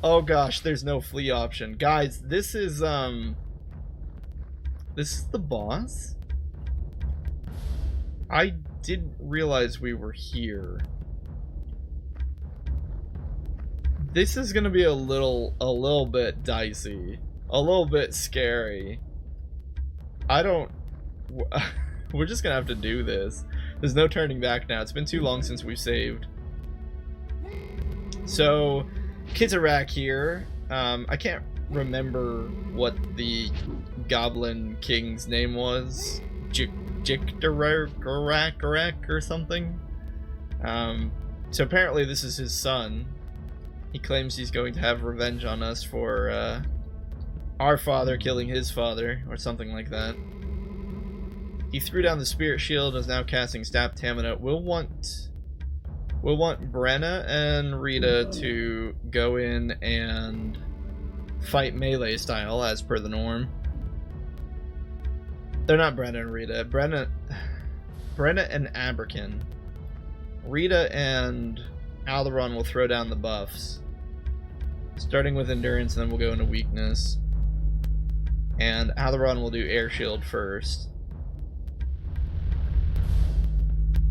Oh gosh, there's no flee option. Guys, this is the boss? I didn't realize we were here. This is gonna be a little bit dicey. A little bit scary. I don't We're just gonna have to do this. There's no turning back now. It's been too long since we've saved. So, Kitarak here. I can't remember what the Goblin King's name was. Jiktarak or something. So apparently this is his son. He claims he's going to have revenge on us for our father killing his father, or something like that. He threw down the spirit shield and is now casting Stab Tamina. We'll want Brenna and Rita to go in and fight melee style as per the norm. They're not Brenna and Rita. Brenna and Abrakan. Rita and Alaron will throw down the buffs. Starting with endurance, and then we'll go into weakness. And Alaron will do air shield first.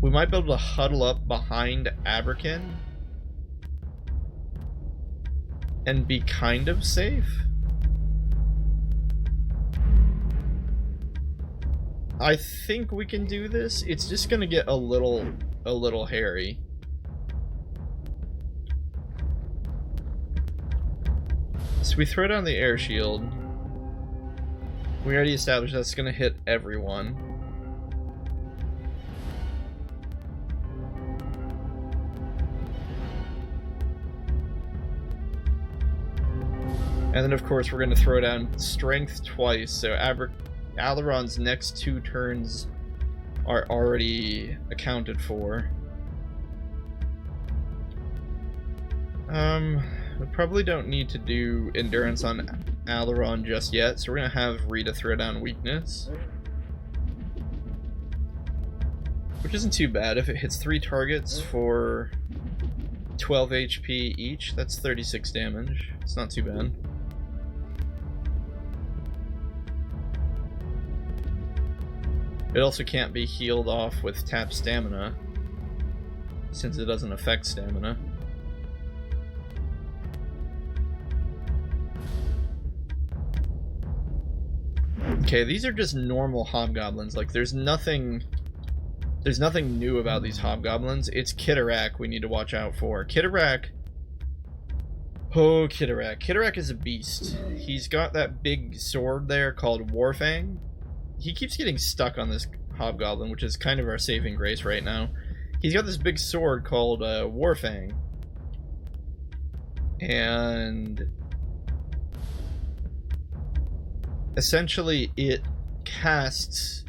We might be able to huddle up behind Abrakan and be kind of safe. I think we can do this. It's just gonna get a little hairy. So we throw down the air shield. We already established that's gonna hit everyone. And then of course we're gonna throw down strength twice, so Alaron's next 2 turns are already accounted for. We probably don't need to do endurance on Alaron just yet, so we're gonna have Rita throw down weakness. Which isn't too bad. If it hits 3 targets for 12 HP each, that's 36 damage. It's not too bad. It also can't be healed off with tap stamina, since it doesn't affect stamina. Okay, these are just normal hobgoblins. Like, there's nothing new about these hobgoblins. It's Kitarak we need to watch out for. Kitarak. Oh, Kitarak. Kitarak is a beast. He's got that big sword there called Warfang. He keeps getting stuck on this hobgoblin, which is kind of our saving grace right now. He's got this big sword called Warfang. And essentially it casts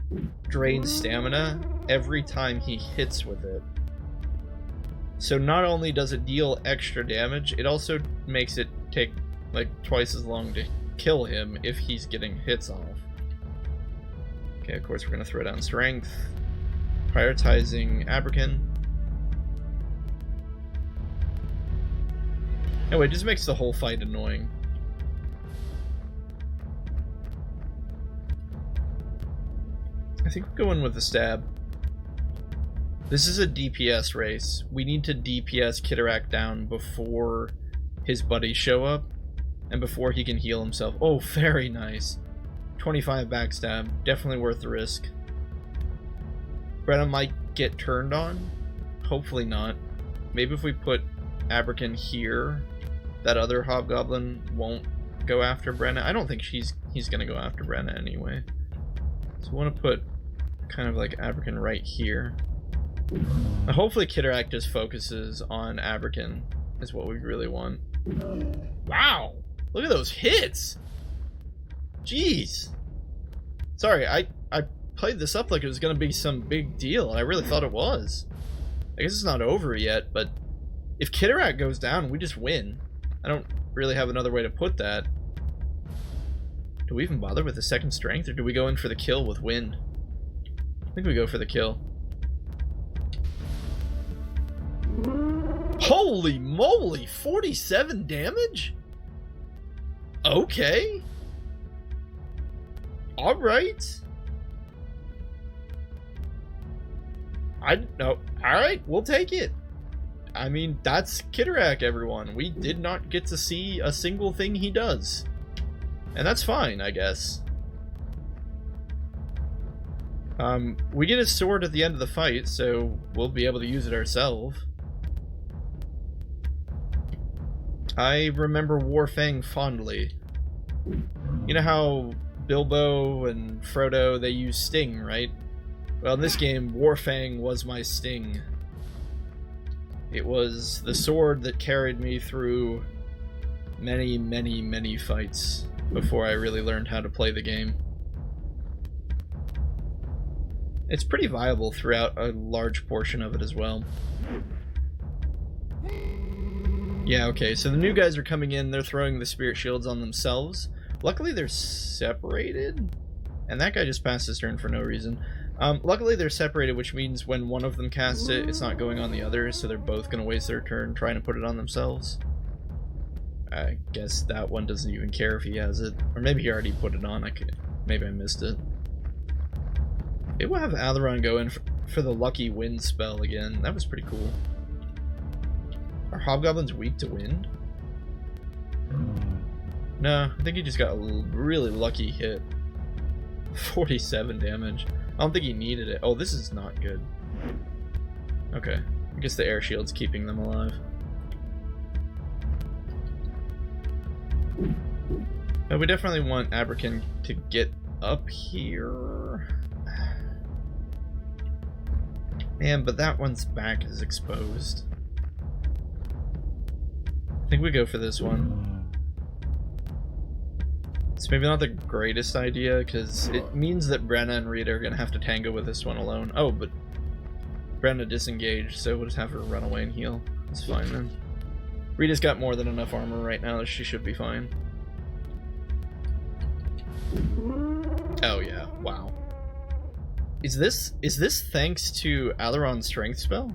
drain stamina every time he hits with it. So not only does it deal extra damage, it also makes it take like twice as long to kill him if he's getting hits off. Okay, of course we're going to throw down strength. Prioritizing Abrakan. Anyway, it just makes the whole fight annoying. I think we'll go in with the stab. This is a DPS race. We need to DPS Kitarak down before his buddies show up and before he can heal himself. Oh, very nice. 25 backstab, definitely worth the risk. Brenna might get turned on, hopefully not. Maybe if we put Abrakan here, that other hobgoblin won't go after Brenna. I don't think he's gonna go after Brenna anyway. So we want to put kind of like Abrakan right here. Now, hopefully Kitarak just focuses on Abrakan is what we really want. Wow, look at those hits. Jeez. Sorry, I played this up like it was going to be some big deal, and I really thought it was. I guess it's not over yet, but if Kitarak goes down, we just win. I don't really have another way to put that. Do we even bother with the second strength, or do we go in for the kill with wind? I think we go for the kill. Holy moly, 47 damage? Okay. Alright. Alright, we'll take it. I mean, that's Kitarak, everyone. We did not get to see a single thing he does. And that's fine, I guess. We get a sword at the end of the fight, so we'll be able to use it ourselves. I remember Warfang fondly. You know how Bilbo and Frodo, they use Sting, right? Well, in this game, Warfang was my Sting. It was the sword that carried me through many, many, many fights before I really learned how to play the game. It's pretty viable throughout a large portion of it as well. Yeah, okay, so the new guys are coming in, they're throwing the spirit shields on themselves. Luckily they're separated, and that guy just passed his turn for no reason. Luckily they're separated, which means when one of them casts it, it's not going on the other, so they're both going to waste their turn trying to put it on themselves. I guess that one doesn't even care if he has it, or maybe he already put it on. Maybe I missed it. Maybe we'll have Alaron go in for the lucky wind spell again. That was pretty cool. Are hobgoblins weak to wind? No, I think he just got a really lucky hit. 47 damage. I don't think he needed it. Oh, this is not good. Okay. I guess the air shield's keeping them alive. But we definitely want Abrakin to get up here. Man, but that one's back is exposed. I think we go for this one. It's maybe not the greatest idea, because it means that Brenna and Rita are going to have to tango with this one alone. Oh, but Brenna disengaged, so we'll just have her run away and heal. That's fine then. Rita's got more than enough armor right now, she should be fine. Oh yeah, wow. Is this thanks to Alaron's strength spell?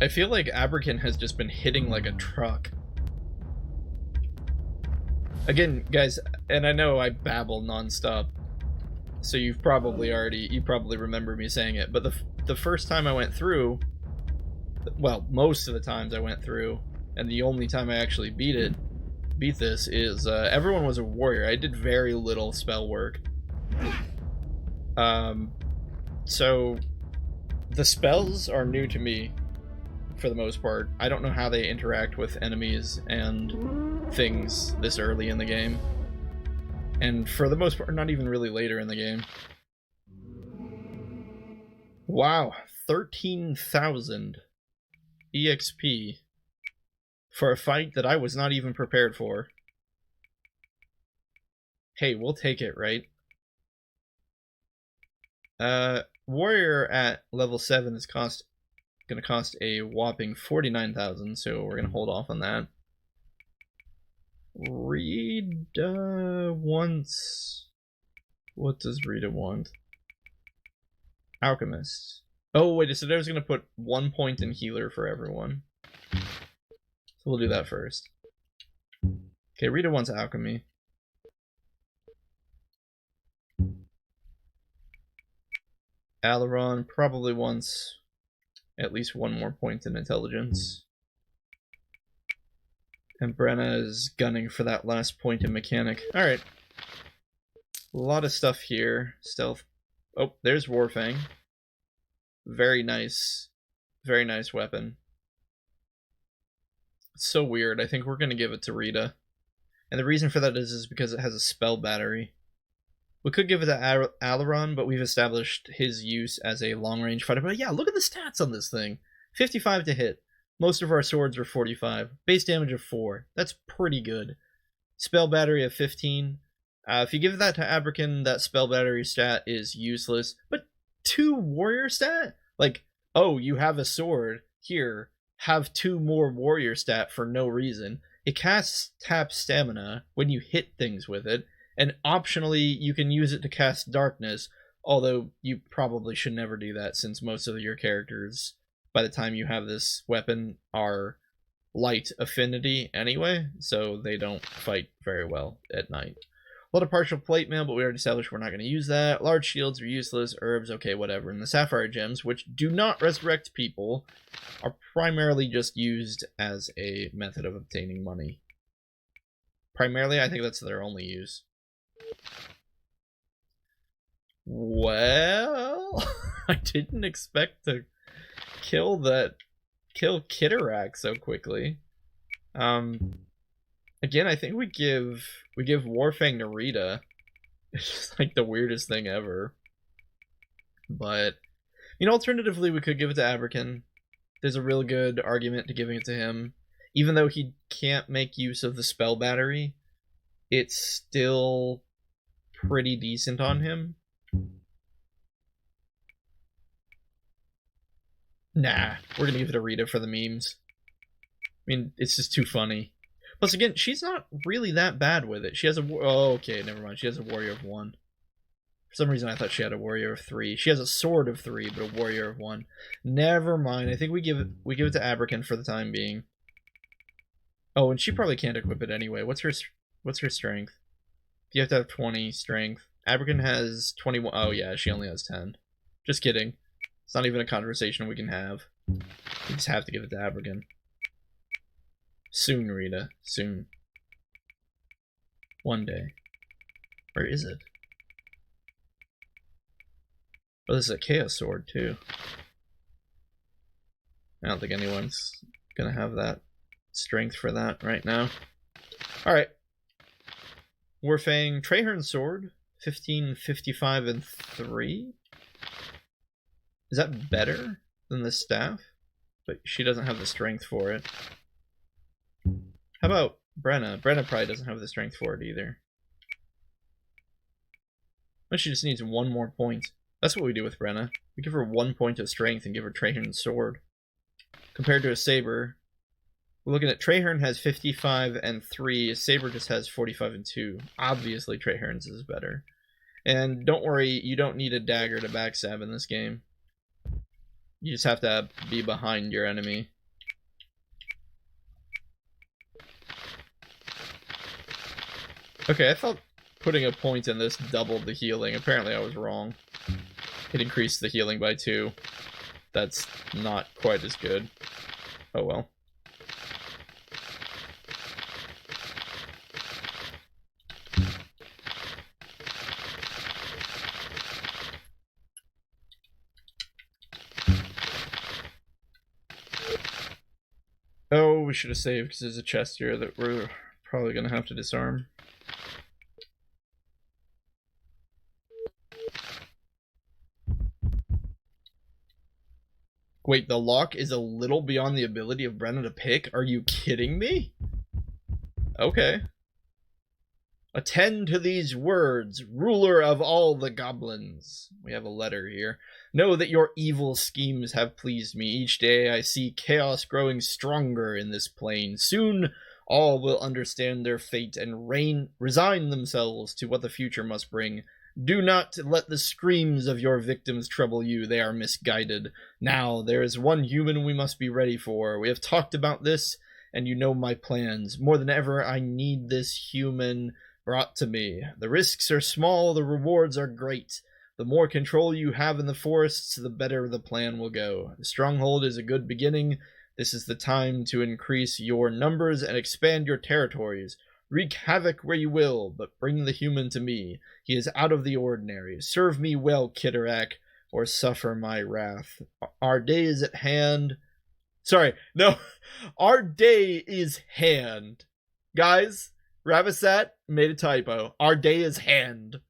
I feel like Abrakin has just been hitting like a truck. Again, guys, and I know I babble nonstop, so you probably remember me saying it, but the first time I went through, well, most of the times I went through, and the only time I actually beat this is everyone was a warrior. I did very little spell work. So the spells are new to me for the most part. I don't know how they interact with enemies and things this early in the game. And for the most part, not even really later in the game. Wow, 13,000 EXP for a fight that I was not even prepared for. Hey, we'll take it, right? Warrior at level 7 is gonna cost a whopping 49,000, so we're gonna hold off on that. Rita wants... What does Rita want? Alchemist. Oh, wait, so I was gonna put 1 point in healer for everyone. So we'll do that first. Okay, Rita wants alchemy. Alaron probably wants at least 1 more point in intelligence. And Brenna is gunning for that last point in mechanic. Alright. A lot of stuff here. Stealth. Oh, there's Warfang. Very nice. Very nice weapon. It's so weird. I think we're going to give it to Rita. And the reason for that is because it has a spell battery. We could give it to Alaron, but we've established his use as a long-range fighter. But yeah, look at the stats on this thing. 55 to hit. Most of our swords are 45. Base damage of 4. That's pretty good. Spell battery of 15. If you give that to Abrakin, that spell battery stat is useless. But 2 warrior stat? Like, oh, you have a sword. Here, have 2 more warrior stat for no reason. It casts tap stamina when you hit things with it. And optionally, you can use it to cast darkness, although you probably should never do that since most of your characters, by the time you have this weapon, are light affinity anyway, so they don't fight very well at night. A lot of partial plate mail, but we already established we're not going to use that. Large shields are useless, herbs, okay, whatever. And the sapphire gems, which do not resurrect people, are primarily just used as a method of obtaining money. Primarily, I think that's their only use. Well, I didn't expect to kill Kitterak so quickly. Again, I think we give Warfang to Rita. It's just like the weirdest thing ever. But alternatively, we could give it to Abrakan. There's a real good argument to giving it to him. Even though he can't make use of the spell battery, it's still pretty decent on him. Nah, we're gonna give it to Rita for the memes. I mean, it's just too funny. Plus, again, she's not really that bad with it. She has a... Oh, okay, never mind. She has a warrior of 1. For some reason, I thought she had a warrior of 3. She has a sword of 3, but a warrior of 1. Never mind. I think we give it to Abrakan for the time being. Oh, and she probably can't equip it anyway. What's her strength? You have to have 20 strength. Abrakan has 21. Oh, yeah, she only has 10. Just kidding. It's not even a conversation we can have. We just have to give it to Abrakan. Soon, Rita. Soon. One day. Where is it? Oh, this is a Chaos Sword, too. I don't think anyone's gonna have that strength for that right now. Alright. Warfang Traherne Sword. 15, 55, and 3? Is that better than the staff? But she doesn't have the strength for it. How about Brenna? Brenna probably doesn't have the strength for it either. But she just needs 1 more point. That's what we do with Brenna. We give her 1 point of strength and give her Traherne's sword. Compared to a Saber, we're looking at Traherne has 55 and 3. A Saber just has 45 and 2. Obviously, Traherne's is better. And don't worry, you don't need a dagger to backstab in this game. You just have to be behind your enemy. Okay, I thought putting a point in this doubled the healing. Apparently I was wrong. It increased the healing by 2. That's not quite as good. Oh well. Oh, we should have saved because there's a chest here that we're probably going to have to disarm. Wait, the lock is a little beyond the ability of Brenna to pick? Are you kidding me? Okay. Attend to these words, ruler of all the goblins. We have a letter here. Know that your evil schemes have pleased me. Each day I see chaos growing stronger in this plane. Soon all will understand their fate and resign themselves to what the future must bring. Do not let the screams of your victims trouble you. They are misguided. Now, there is one human we must be ready for. We have talked about this, and you know my plans. More than ever, I need this human brought to me. The risks are small, the rewards are great. The more control you have in the forests, the better the plan will go. The stronghold is a good beginning. This is the time to increase your numbers and expand your territories. Wreak havoc where you will, but bring the human to me. He is out of the ordinary. Serve me well, Kitterak, or suffer my wrath. Our day is at hand. Sorry, no. Our day is hand. Guys, Rabasat made a typo. Our day is hand.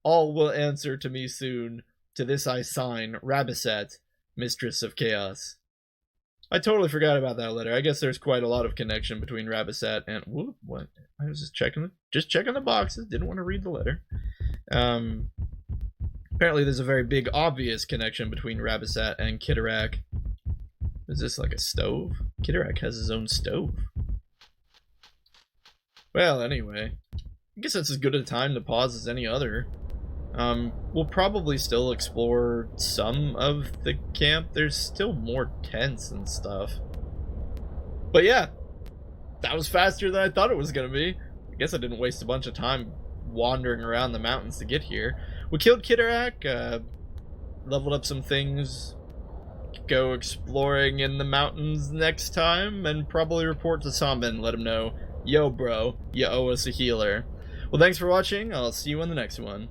All will answer to me soon. To this I sign, Rabasat, Mistress of Chaos. I totally forgot about that letter. I guess there's quite a lot of connection between Rabasat and... Whoop, what? I was just checking the boxes. Didn't want to read the letter. Apparently there's a very big, obvious connection between Rabasat and Kitterak. Is this like a stove? Kitterak has his own stove. Well, anyway. I guess that's as good a time to pause as any other. We'll probably still explore some of the camp. There's still more tents and stuff. But yeah, that was faster than I thought it was gonna be. I guess I didn't waste a bunch of time wandering around the mountains to get here. We killed Kitterak, leveled up some things, go exploring in the mountains next time, and probably report to Samba and let him know, yo bro, you owe us a healer. Well, thanks for watching. I'll see you in the next one.